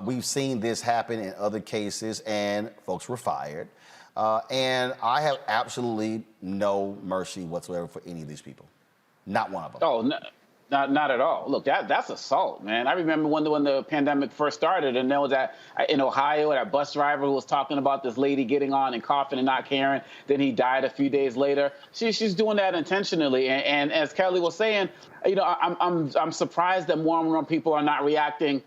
we've seen this happen in other cases, and folks were fired. And I have absolutely no mercy whatsoever for any of these people. Not one of them. Oh, no. Not at all. Look, that's assault, man. I remember when the pandemic first started, and there was that in Ohio, that bus driver who was talking about this lady getting on and coughing and not caring. Then he died a few days later. She's doing that intentionally. And as Kelly was saying, I'm surprised that more and more people are not reacting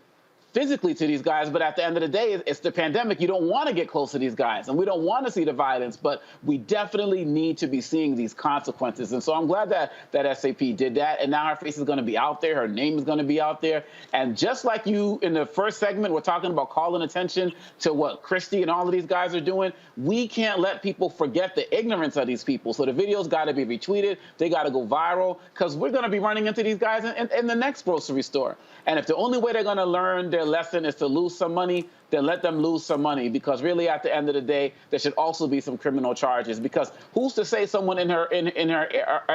physically to these guys, but at the end of the day, it's the pandemic. You don't want to get close to these guys, and we don't want to see the violence, but we definitely need to be seeing these consequences. And so I'm glad that SAP did that, and now her face is going to be out there, her name is going to be out there. And just like you in the first segment, we're talking about calling attention to what Christie and all of these guys are doing. We can't let people forget the ignorance of these people. So the videos got to be retweeted, they got to go viral, because we're going to be running into these guys in the next grocery store. And if the only way they're going to learn their lesson is to lose some money, then let them lose some money, because really at the end of the day, there should also be some criminal charges, because who's to say someone in her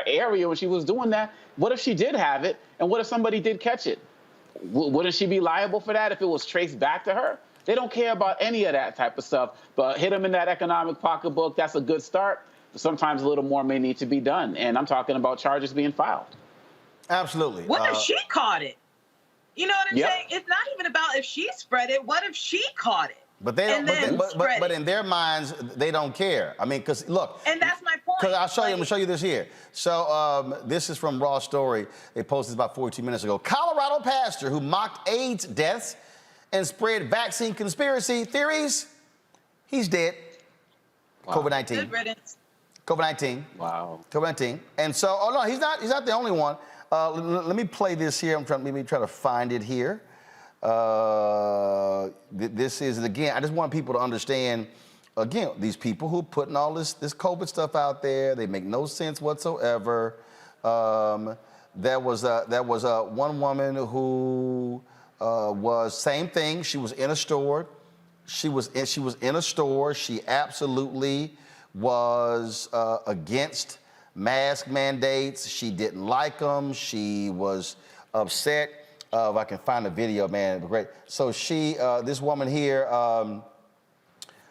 area when she was doing that, what if she did have it, and what if somebody did catch it? Wouldn't she be liable for that if it was traced back to her? They don't care about any of that type of stuff, but hit them in that economic pocketbook, that's a good start. But sometimes a little more may need to be done, and I'm talking about charges being filed. Absolutely. What if she caught it? You know what I'm saying? It's not even about if she spread it. What if she caught it? But they don't. But in their minds, they don't care. I mean, because look. And that's my point. Because I'll show you. I'm gonna show you this here. So this is from Raw Story. They posted about 42 minutes ago. Colorado pastor who mocked AIDS deaths and spread vaccine conspiracy theories. He's dead. Wow. COVID-19. Good riddance. COVID-19. Wow. COVID-19. And so, oh no, he's not the only one. Let me play this here. Let me try to find it here. This is, again, I just want people to understand, again, these people who are putting all this COVID stuff out there, they make no sense whatsoever. There was one woman who was, same thing, she was in a store. She was in a store. She absolutely was against mask mandates. She didn't like them. She was upset. If I can find the video, man, it'd be great. So she, this woman here,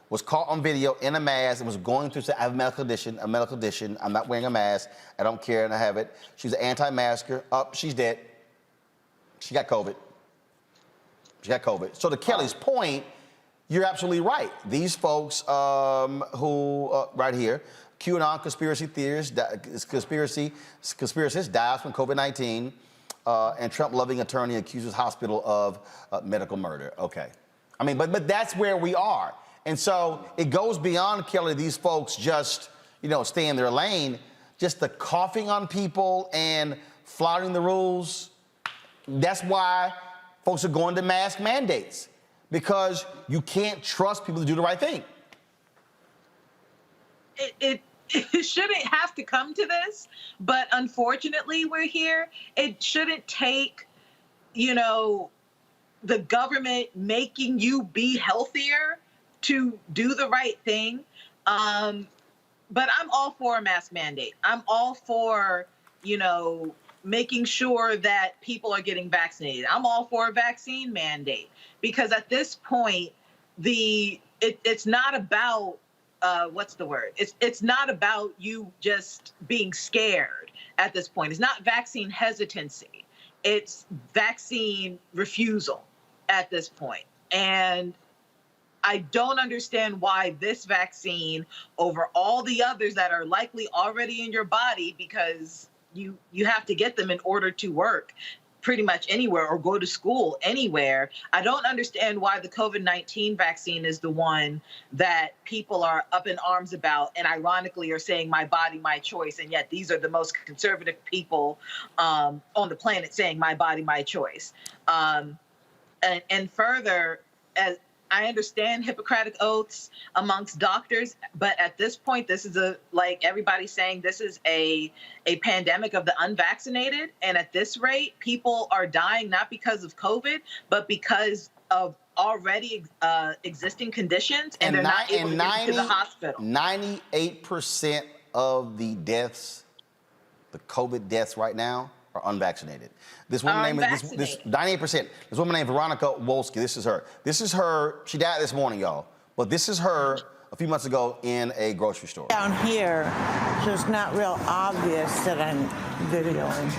was caught on video in a mask and was going through, I have a medical condition. I'm not wearing a mask. I don't care, and I have it. She's an anti-masker. She's dead. She got COVID. So to Kelly's point, you're absolutely right. These folks who, right here, QAnon conspiracy theorists, conspiracists dies from COVID-19, and Trump-loving attorney accuses hospital of medical murder. Okay. I mean, but that's where we are. And so it goes beyond, Kelly, these folks just, stay in their lane. Just the coughing on people and flouting the rules. That's why folks are going to mask mandates, because you can't trust people to do the right thing. It shouldn't have to come to this, but unfortunately we're here. It shouldn't take, the government making you be healthier to do the right thing. But I'm all for a mask mandate. I'm all for, making sure that people are getting vaccinated. I'm all for a vaccine mandate, because at this point, it's not about what's the word? It's not about you just being scared at this point. It's not vaccine hesitancy. It's vaccine refusal at this point. And I don't understand why this vaccine over all the others that are likely already in your body, because you have to get them in order to work pretty much anywhere or go to school anywhere. I don't understand why the COVID-19 vaccine is the one that people are up in arms about and ironically are saying my body, my choice. And yet these are the most conservative people on the planet saying my body, my choice. And further, as I understand Hippocratic oaths amongst doctors, but at this point, this is like everybody's saying, this is a pandemic of the unvaccinated. And at this rate, people are dying not because of COVID, but because of already existing conditions, and they're not able to get to the hospital. 98% of the deaths, the COVID deaths right now, are unvaccinated. This woman named 98%. This woman named Veronica Wolski. This is her. She died this morning, y'all. But this is her a few months ago in a grocery store. Down here, so it's not real obvious that I'm videoing.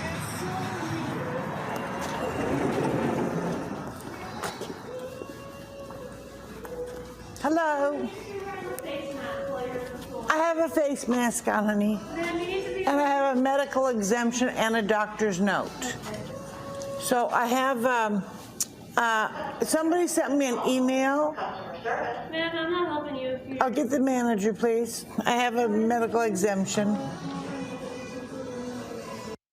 Hello. I have a face mask on, honey. And I have a medical exemption and a doctor's note. So I have, somebody sent me an email. Ma'am, I'm not helping you. I'll get the manager, please. I have a medical exemption.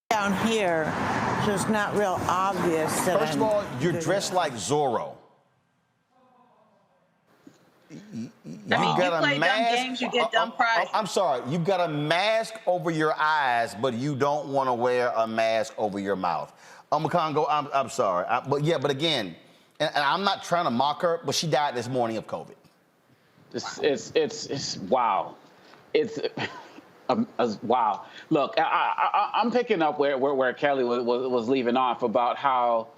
Down here, so it's not real obvious that First of all, you're dressed like Zorro. You play dumb games, you get dumb prizes. I'm sorry, you've got a mask over your eyes, but you don't want to wear a mask over your mouth. Congo, I'm sorry, but again, and I'm not trying to mock her, but she died this morning of COVID. It's wow, it's wow. Look, I'm picking up where Kelly was leaving off about how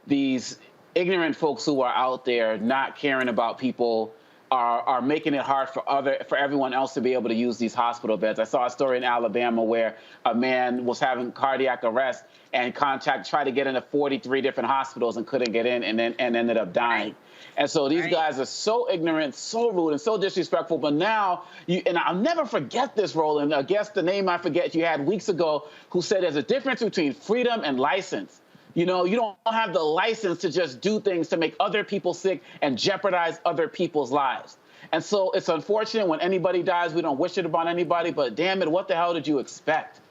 these ignorant folks who are out there not caring about people are making it hard for everyone else to be able to use these hospital beds. I saw a story in Alabama where a man was having cardiac arrest and tried to get into 43 different hospitals and couldn't get in and ended up dying. And so these guys are so ignorant, so rude, and so disrespectful. But now, and I'll never forget this, Roland. I guess the name I forget you had weeks ago, who said there's a difference between freedom and license. You know, you don't have the license to just do things to make other people sick and jeopardize other people's lives. And so it's unfortunate when anybody dies, we don't wish it upon anybody, but damn it, what the hell did you expect?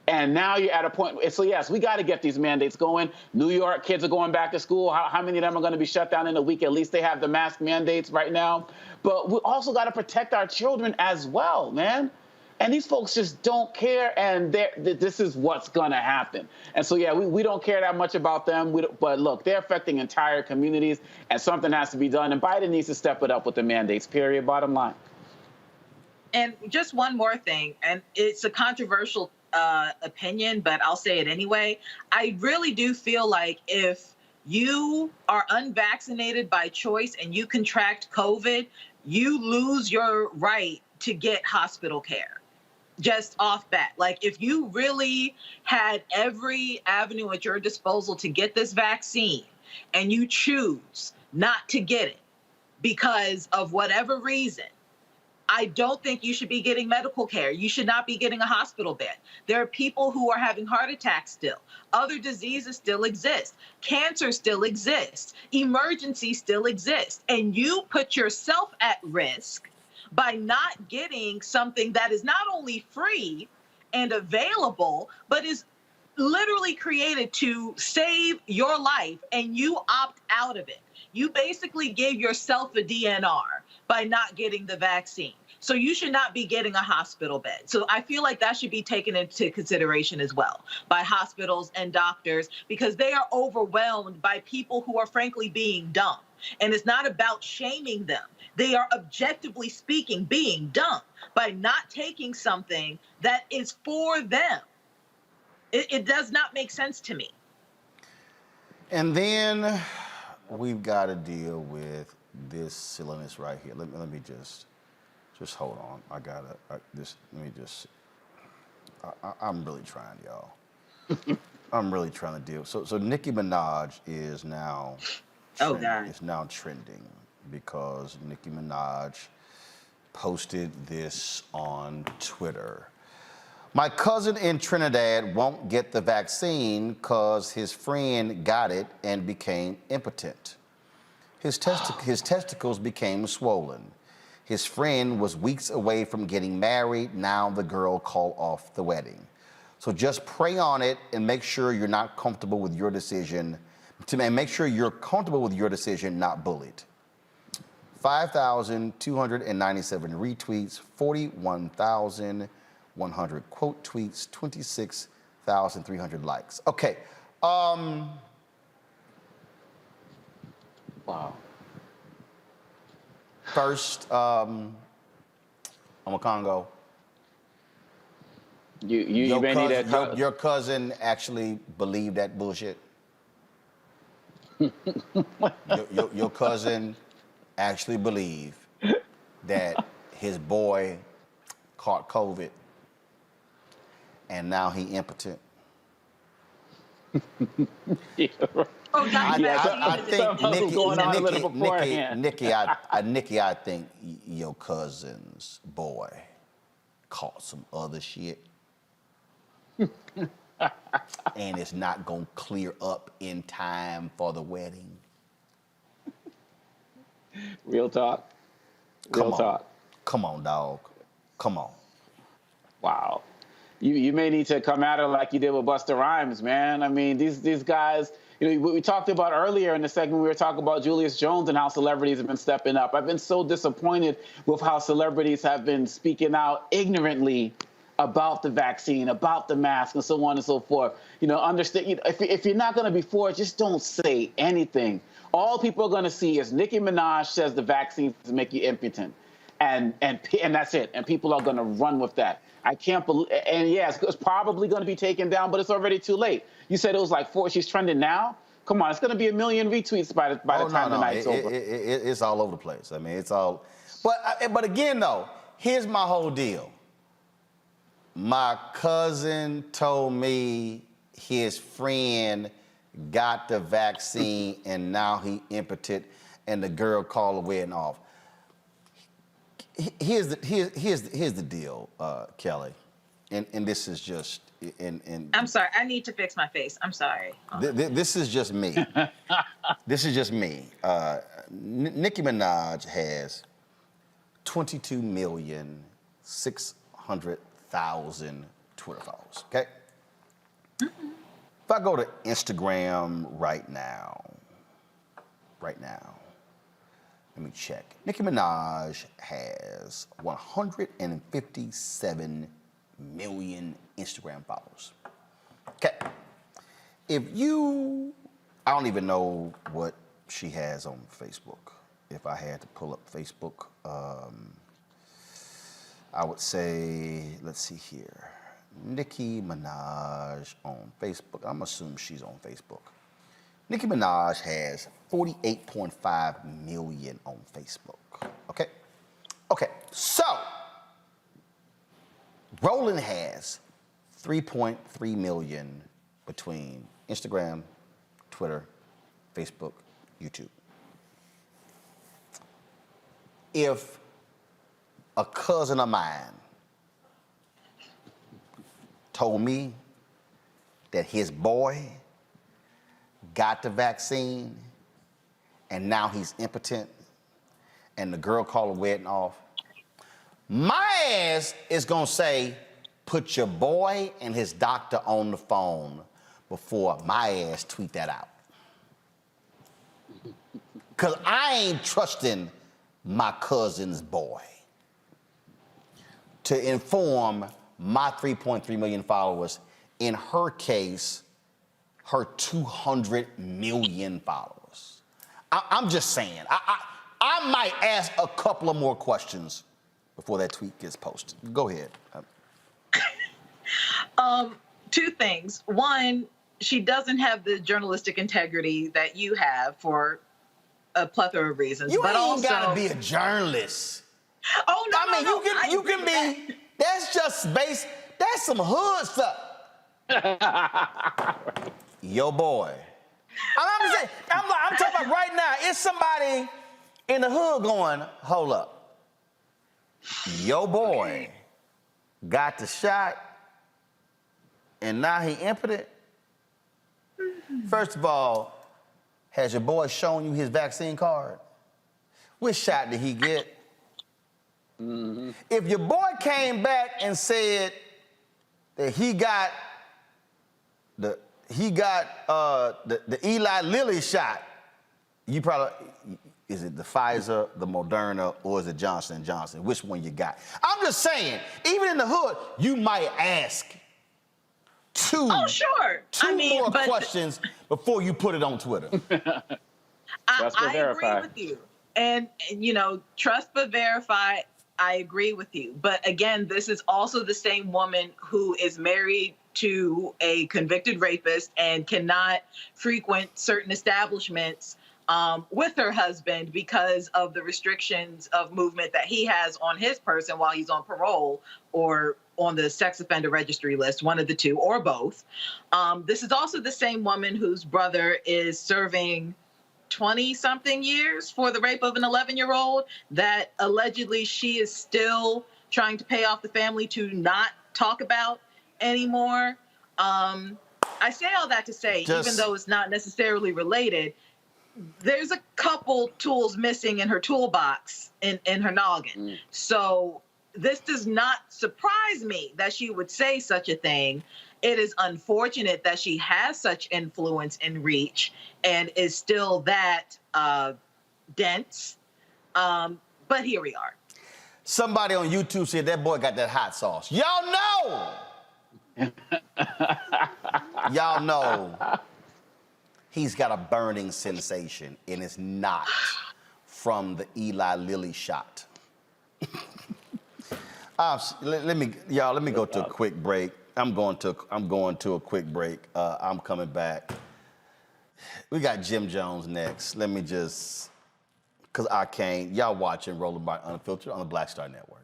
And now you're at a point, so yes, we got to get these mandates going. New York kids are going back to school. How many of them are going to be shut down in a week? At least they have the mask mandates right now. But we also got to protect our children as well, man. And these folks just don't care, and this is what's going to happen. And so, yeah, we don't care that much about them. But look, they're affecting entire communities, and something has to be done. And Biden needs to step it up with the mandates, period, bottom line. And just one more thing, and it's a controversial opinion, but I'll say it anyway. I really do feel like if you are unvaccinated by choice and you contract COVID, you lose your right to get hospital care. Just off bat. Like, if you really had every avenue at your disposal to get this vaccine and you choose not to get it because of whatever reason, I don't think you should be getting medical care. You should not be getting a hospital bed. There are people who are having heart attacks still. Other diseases still exist. Cancer still exists. Emergencies still exist. And you put yourself at risk by not getting something that is not only free and available, but is literally created to save your life, and you opt out of it. You basically gave yourself a DNR by not getting the vaccine. So you should not be getting a hospital bed. So I feel like that should be taken into consideration as well by hospitals and doctors, because they are overwhelmed by people who are frankly being dumb. And it's not about shaming them. They are, objectively speaking, being dumb by not taking something that is for them. It does not make sense to me. And then we've got to deal with this silliness right here. Let me just hold on. I'm really trying, y'all. I'm really trying to deal. So Nicki Minaj is now trending because Nicki Minaj posted this on Twitter. My cousin in Trinidad won't get the vaccine because his friend got it and became impotent. His testicles became swollen. His friend was weeks away from getting married. Now the girl called off the wedding. So just pray on it and make sure you're not comfortable with your decision. Make sure you're comfortable with your decision, not bullied. 5,297 retweets, 41,100 quote tweets, 26,300 likes. Okay. Wow. First, I'm a Congo. Your cousin actually believed that bullshit. your cousin actually believed that his boy caught COVID and now he impotent. Oh, got the I vaccine. think Nikki, I think your cousin's boy caught some other shit. And it's not gonna clear up in time for the wedding. Real talk. Real talk. Come on, dog. Come on. Wow. You may need to come at her like you did with Busta Rhymes, man. I mean, these guys, you know, we talked about earlier in the segment, we were talking about Julius Jones and how celebrities have been stepping up. I've been so disappointed with how celebrities have been speaking out ignorantly about the vaccine, about the mask, and so on and so forth. You know, understand, you know, if you're not going to be for it, just don't say anything. All people are going to see is Nicki Minaj says the vaccines make you impotent. And that's it. And people are going to run with that. I can't believe, and yes, it's probably going to be taken down, but it's already too late. You said it was like 4, she's trending now? Come on, it's going to be 1 million retweets by the time the night's over. It's all over the place. I mean, it's all, but again though, here's my whole deal. My cousin told me his friend got the vaccine and now he impotent and the girl called the wedding off. Here's the deal, Kelly, and this is just I'm sorry, I need to fix my face. I'm sorry. This is just me. This is just me. Nicki Minaj has 22,600,000 Twitter followers. Okay. Mm-hmm. If I go to Instagram right now. Let me check. Nicki Minaj has 157 million Instagram followers. Okay. I don't even know what she has on Facebook. If I had to pull up Facebook, I would say, let's see here. Nicki Minaj on Facebook. I'm assuming she's on Facebook. Nicki Minaj has 48.5 million on Facebook. Okay? Okay, so Roland has 3.3 million between Instagram, Twitter, Facebook, YouTube. If a cousin of mine told me that his boy got the vaccine and now he's impotent and the girl called the wedding off, my ass is gonna say, put your boy and his doctor on the phone before my ass tweet that out. Cause I ain't trusting my cousin's boy to inform my 3.3 million followers, in her case, her 200 million followers. I'm just saying, I might ask a couple of more questions before that tweet gets posted. Go ahead. 2 things. One, she doesn't have the journalistic integrity that you have for a plethora of reasons. You but ain't also, gotta be a journalist. Oh no! I mean, you can be. That's just base. That's some hood stuff. Yo, boy. I'm just saying. I'm talking about right now. It's somebody in the hood going, hold up. Yo, boy got the shot, and now he impotent. First of all, has your boy shown you his vaccine card? Which shot did he get? Mm-hmm. If your boy came back and said that he got the Eli Lilly shot, you probably, is it the Pfizer, the Moderna, or is it Johnson & Johnson? Which one you got? I'm just saying, even in the hood, you might ask two more questions before you put it on Twitter. I agree with you. And, you know, trust but verify, I agree with you. But again, this is also the same woman who is married to a convicted rapist and cannot frequent certain establishments with her husband because of the restrictions of movement that he has on his person while he's on parole or on the sex offender registry list, one of the two or both. This is also the same woman whose brother is serving 20-something years for the rape of an 11-year-old that allegedly she is still trying to pay off the family to not talk about anymore. I say all that to say, even though it's not necessarily related, there's a couple tools missing in her toolbox in her noggin. So this does not surprise me that she would say such a thing. It is unfortunate that she has such influence and reach and is still that dense. But here we are. Somebody on YouTube said that boy got that hot sauce. Y'all know. Y'all know he's got a burning sensation, and it's not from the Eli Lilly shot. Let me go to a quick break. I'm going to a quick break. I'm coming back. We got Jim Jones next. Let me just, because I can't. Y'all watching Roland Martin Unfiltered on the Black Star Network.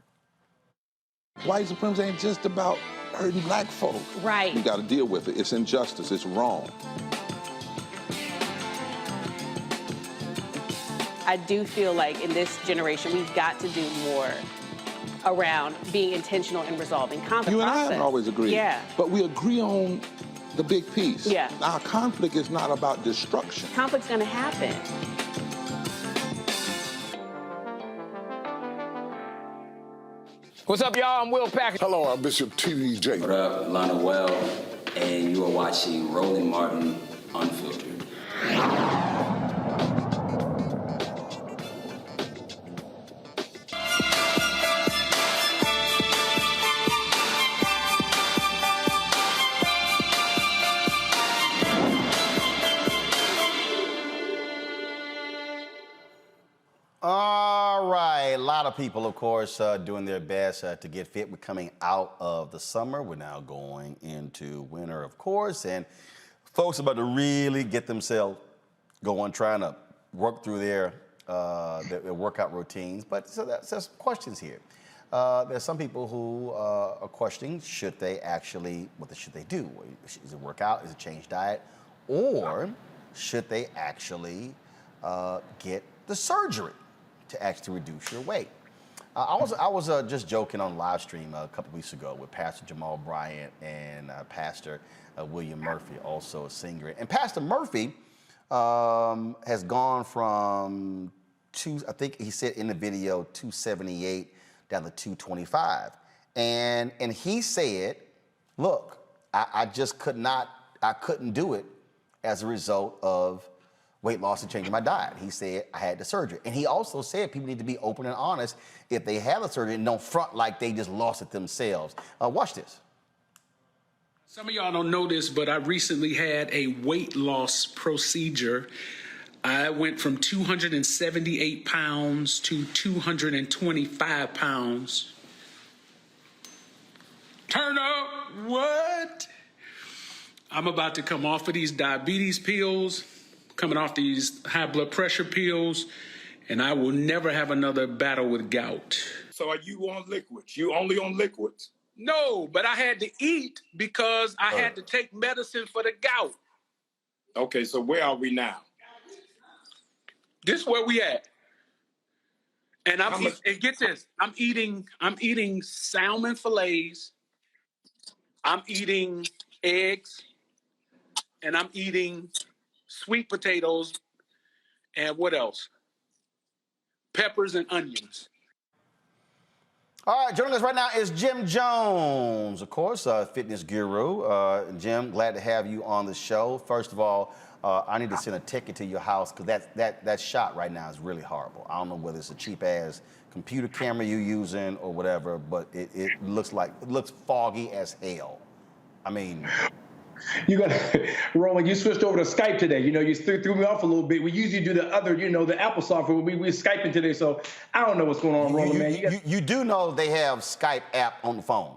White supremacy ain't just about hurting black folk. Right. You got to deal with it. It's injustice. It's wrong. I do feel like in this generation, we've got to do more around being intentional in resolving conflict. You and I haven't always agreed. Yeah. But we agree on the big piece. Yeah. Our conflict is not about destruction. Conflict's going to happen. What's up, y'all? I'm Will Packard. Hello, Archbishop TDJ. What up, Lana Well, and you are watching Roland Martin Unfiltered. All right, a lot of people, of course, doing their best to get fit. We're coming out of the summer. We're now going into winter, of course, and folks are about to really get themselves going, trying to work through their workout routines. But so there's some questions here. There's some people who are questioning, should they actually, what should they do? Is it work out? Is it change diet? Or should they actually get the surgery to actually reduce your weight? I was just joking on live stream a couple weeks ago with Pastor Jamal Bryant and Pastor William Murphy, also a singer. And Pastor Murphy has gone from I think he said in the video, 278 down to 225. And he said, look, I just couldn't do it as a result of weight loss and changing my diet. He said I had the surgery. And he also said people need to be open and honest if they have the surgery and don't front like they just lost it themselves. Watch this. Some of y'all don't know this, but I recently had a weight loss procedure. I went from 278 pounds to 225 pounds. Turn up, what? I'm about to come off of these diabetes pills, coming off these high blood pressure pills, and I will never have another battle with gout. So are you on liquids? You only on liquids? No, but I had to eat because I had to take medicine for the gout. Okay, so where are we now? This is where we at. And and get this, I'm eating salmon fillets, I'm eating eggs, and I'm eating sweet potatoes, and what else? Peppers and onions. All right, joining us right now is Jim Jones, of course, fitness guru. Jim, glad to have you on the show. First of all, I need to send a ticket to your house because that shot right now is really horrible. I don't know whether it's a cheap-ass computer camera you're using or whatever, but it looks foggy as hell. I mean... You got Roland. You switched over to Skype today. You know, you threw me off a little bit. We usually do the other, the Apple software. We're Skyping today, so I don't know what's going on, Roland, man. You do know they have Skype app on the phone.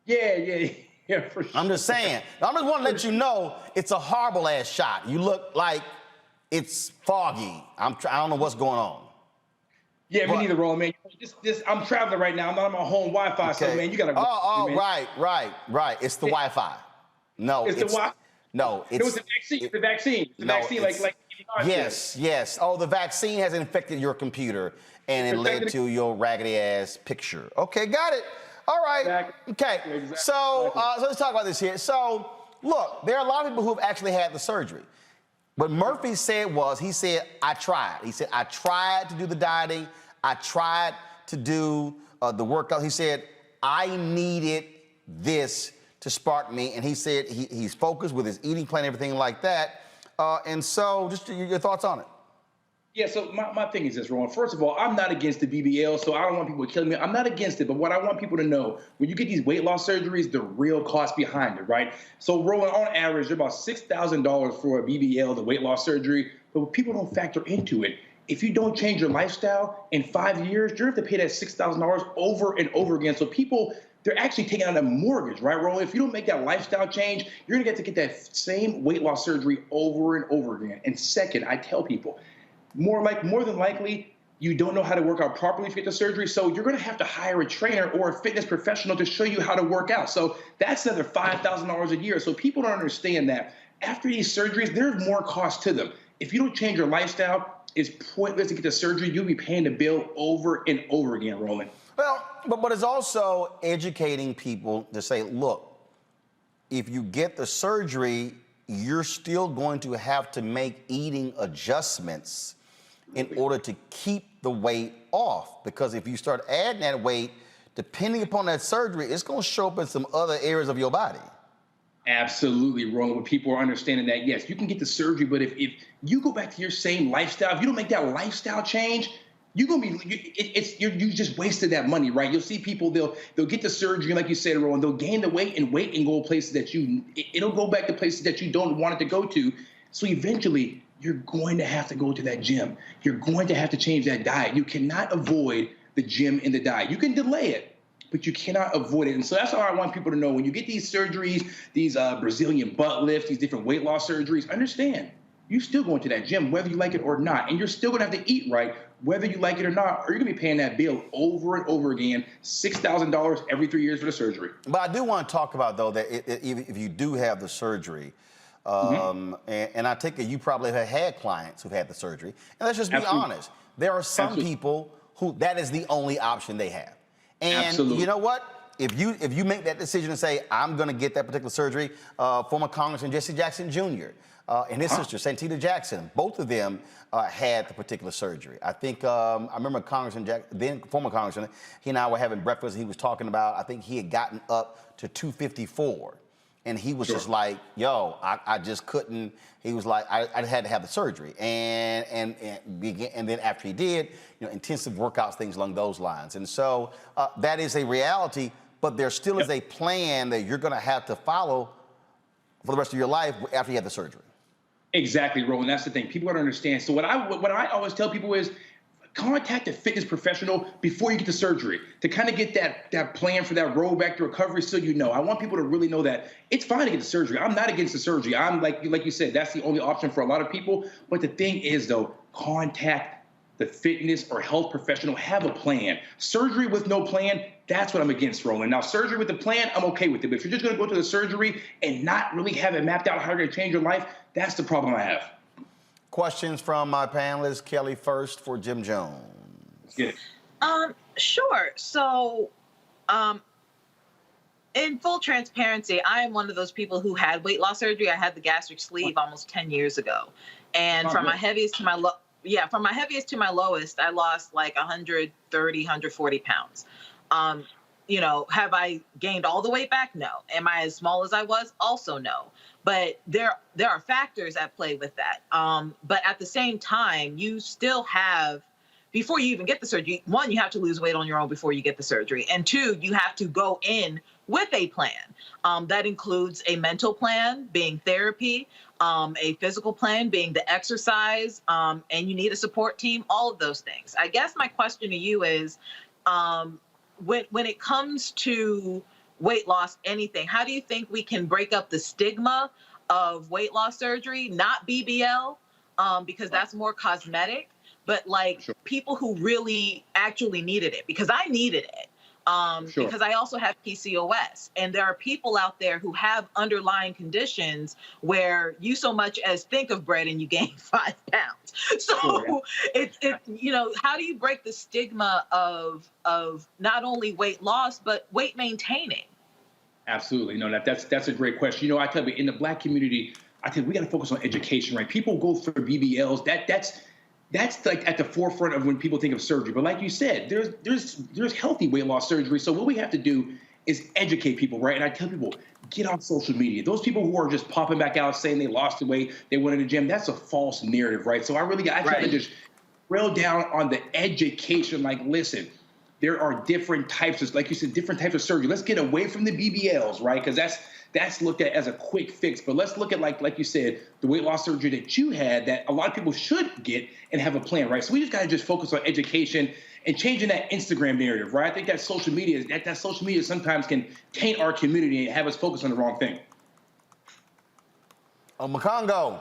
Yeah, for sure. I'm just saying. I just want to let you know it's a horrible ass shot. You look like it's foggy. I don't know what's going on. Yeah, me neither, Roland, man. I'm traveling right now. I'm not on my home Wi-Fi, so man, you gotta. Right. It's the Wi-Fi. No, it's the Wi-Fi. No, it was the vaccine. The vaccine. The vaccine, like. Yes. Oh, the vaccine has infected your computer, and it led to your raggedy ass picture. Okay, got it. All right. Exactly. Okay. Exactly. So let's talk about this here. So look, there are a lot of people who've actually had the surgery. What Murphy said was, he said, I tried. He said, I tried to do the dieting. I tried to do the workout. He said, I needed this to spark me. And he said he's focused with his eating plan, everything like that. And so just your thoughts on it. Yeah, so my thing is this, Roland. First of all, I'm not against the BBL, so I don't want people killing me. I'm not against it, but what I want people to know, when you get these weight loss surgeries, the real cost behind it, right? So, Roland, on average, they're about $6,000 for a BBL, the weight loss surgery, but people don't factor into it. If you don't change your lifestyle in 5 years, you're going to have to pay that $6,000 over and over again. So people, they're actually taking out a mortgage, right, Roland? If you don't make that lifestyle change, you're going to get that same weight loss surgery over and over again. And second, I tell people, more than likely, you don't know how to work out properly if you get the surgery, so you're going to have to hire a trainer or a fitness professional to show you how to work out. So that's another $5,000 a year. So people don't understand that after these surgeries, there's more cost to them. If you don't change your lifestyle, it's pointless to get the surgery. You'll be paying the bill over and over again, Roland. Well, but it's also educating people to say, look, if you get the surgery, you're still going to have to make eating adjustments in order to keep the weight off. Because if you start adding that weight, depending upon that surgery, it's going to show up in some other areas of your body. Absolutely, Roland. When people are understanding that, yes, you can get the surgery, but if you go back to your same lifestyle, if you don't make that lifestyle change, you're gonna be you just wasted that money, right? You'll see people, they'll get the surgery, like you said, Roland, they'll gain the weight and go places that it'll go back to places that you don't want it to go to. So eventually, you're going to have to go to that gym. You're going to have to change that diet. You cannot avoid the gym and the diet. You can delay it, but you cannot avoid it. And so that's all I want people to know. When you get these surgeries, these Brazilian butt lifts, these different weight loss surgeries, understand, you're still going to that gym, whether you like it or not. And you're still going to have to eat right, whether you like it or not, or you're going to be paying that bill over and over again, $6,000 every 3 years for the surgery. But I do want to talk about, though, that if you do have the surgery, and I take it you probably have had clients who've had the surgery. And let's just be honest. There are some people who that is the only option they have. And you know what? If you make that decision and say, I'm going to get that particular surgery, former Congressman Jesse Jackson Jr. And his sister, Santita Jackson, both of them had the particular surgery. I think, I remember former Congressman, he and I were having breakfast, and he was talking about, I think he had gotten up to 254. And he was just like, yo, I just couldn't. He was like, I had to have the surgery. And then after he did, intensive workouts, things along those lines. And so that is a reality, but there still is a plan that you're going to have to follow for the rest of your life after you have the surgery. Exactly, Roland. That's the thing. People don't understand. So what I always tell people is, contact a fitness professional before you get the surgery to kind of get that plan for that road back to recovery, so you know. I want people to really know that it's fine to get the surgery. I'm not against the surgery. I'm like you said, that's the only option for a lot of people. But the thing is, though, contact the fitness or health professional. Have a plan. Surgery with no plan, that's what I'm against, Roland. Now, surgery with a plan, I'm okay with it. But if you're just going to go to the surgery and not really have it mapped out how you're going to change your life, that's the problem I have. Questions from my panelists. Kelly first for Jim Jones. Yes. Sure. So, in full transparency, I am one of those people who had weight loss surgery. I had the gastric sleeve almost 10 years ago. And from my heaviest to my lowest, I lost like 130, 140 pounds. Have I gained all the weight back? No. Am I as small as I was? Also no. But there are factors at play with that. But at the same time, you still have, before you even get the surgery, one, you have to lose weight on your own before you get the surgery. And two, you have to go in with a plan. That includes a mental plan, being therapy, a physical plan, being the exercise, and you need a support team, all of those things. I guess my question to you is, when it comes to weight loss, anything, how do you think we can break up the stigma of weight loss surgery, not BBL, because that's more cosmetic, but like people who really actually needed it, because I needed it. Because I also have PCOS, and there are people out there who have underlying conditions where you so much as think of bread and you gain 5 pounds. So it's you know, how do you break the stigma of not only weight loss but weight maintaining? Absolutely. No, that's a great question. You know, I tell you, in the Black community, I think we got to focus on education, right? People go for BBLs. That's like at the forefront of when people think of surgery. But like you said, there's healthy weight loss surgery. So what we have to do is educate people, right? And I tell people, get on social media. Those people who are just popping back out saying they lost the weight, they went in the gym, that's a false narrative, right? So I try to just drill down on the education. Like, listen, there are different types of, like you said, different types of surgery. Let's get away from the BBLs, right? Because that's looked at as a quick fix. But let's look at, like you said, the weight loss surgery that you had that a lot of people should get and have a plan, right? So we just got to just focus on education and changing that Instagram narrative, right? I think that social media sometimes can taint our community and have us focus on the wrong thing. Makongo.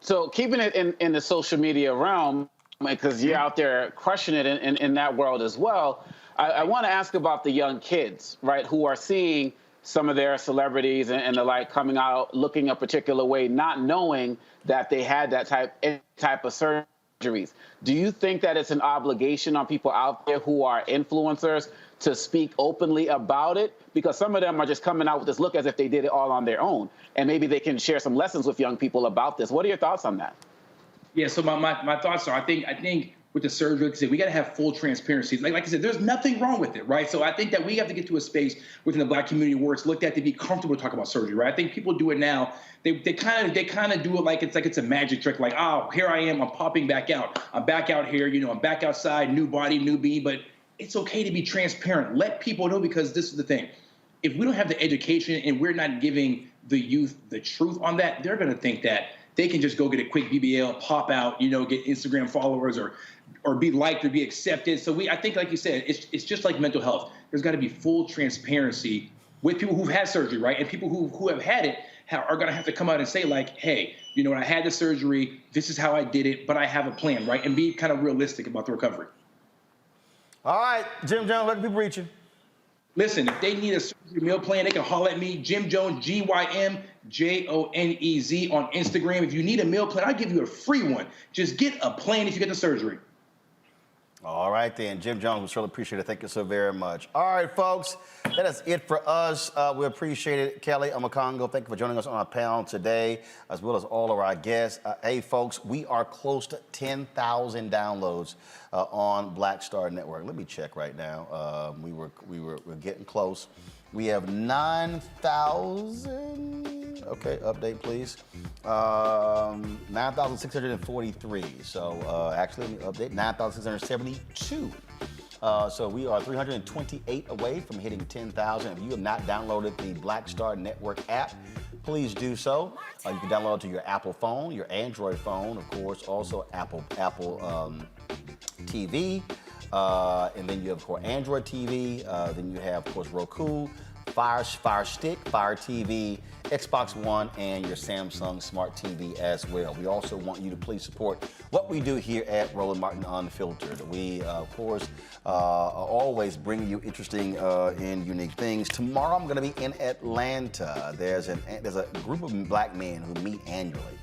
So keeping it in the social media realm, because you're out there crushing it in that world as well, I want to ask about the young kids, right, who are seeing some of their celebrities and the like coming out looking a particular way, not knowing that they had that type of surgeries. Do you think that it's an obligation on people out there who are influencers to speak openly about it? Because some of them are just coming out with this look as if they did it all on their own, and maybe they can share some lessons with young people about this. What are your thoughts on that? Yeah, so my thoughts are, I think with the surgery, like I said, we got to have full transparency. Like I said, there's nothing wrong with it, right? So I think that we have to get to a space within the Black community where it's looked at to be comfortable to talk about surgery, right? I think people do it now. They kind of do it like it's a magic trick, like, oh, here I am, I'm popping back out. I'm back out here, you know, I'm back outside, new body, new me. But it's okay to be transparent. Let people know, because this is the thing. If we don't have the education and we're not giving the youth the truth on that, they're going to think that they can just go get a quick BBL, pop out, you know, get Instagram followers or be liked or be accepted. So I think, like you said, it's just like mental health. There's got to be full transparency with people who've had surgery, right? And people who have had it are going to have to come out and say, like, hey, you know, when I had the surgery, this is how I did it, but I have a plan, right? And be kind of realistic about the recovery. All right, Jim Jones, let people reach you. Listen, if they need a surgery meal plan, they can holler at me, Jim Jones, GYMJONEZ on Instagram. If you need a meal plan, I'll give you a free one. Just get a plan if you get the surgery. All right, then. Jim Jones, we surely appreciate it. Thank you so very much. All right, folks, that is it for us. We appreciate it. Kelly Makongo, thank you for joining us on our panel today, as well as all of our guests. Hey, folks, we are close to 10,000 downloads on Black Star Network. Let me check right now. We're getting close. We have 9,000. Okay, update, please. 9,643. So actually, let me update. 9,672. So we are 328 away from hitting 10,000. If you have not downloaded the Black Star Network app, please do so. You can download it to your Apple phone, your Android phone, of course, also Apple TV. And then you have, of course, Android TV. Then you have, of course, Roku, Fire Stick, Fire TV, Xbox One, and your Samsung Smart TV as well. We also want you to please support what we do here at Roland Martin Unfiltered. We, of course, are always bringing you interesting and unique things. Tomorrow I'm going to be in Atlanta. There's a group of Black men who meet annually.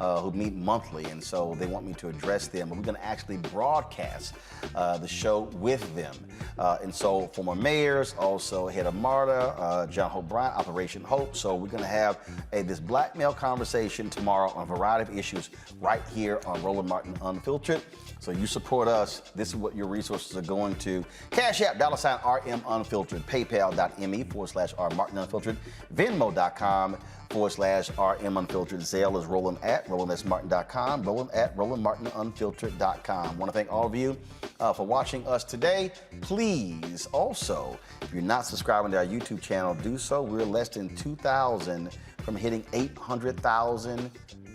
Who meet monthly, and so they want me to address them. But we're going to actually broadcast the show with them. And so former mayors, also head of MARTA, John Hope Bryant, Operation Hope. So we're going to have this black male conversation tomorrow on a variety of issues right here on Roland Martin Unfiltered. So you support us. This is what your resources are going to. Cash App, $RM Unfiltered, PayPal.me/R Martin Unfiltered, Venmo.com/RM Unfiltered. Zelle is Roland@RolandSMartin.com, Roland@RolandMartinUnfiltered.com. Want to thank all of you for watching us today. Please also, if you're not subscribing to our YouTube channel, do so. We're less than 2,000 from hitting 800,000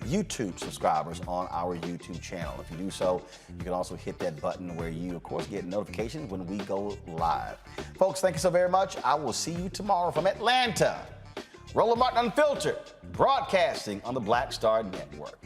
YouTube subscribers on our YouTube channel. If you do so, you can also hit that button where you, of course, get notifications when we go live. Folks, thank you so very much. I will see you tomorrow from Atlanta. Roland Martin Unfiltered, broadcasting on the Black Star Network.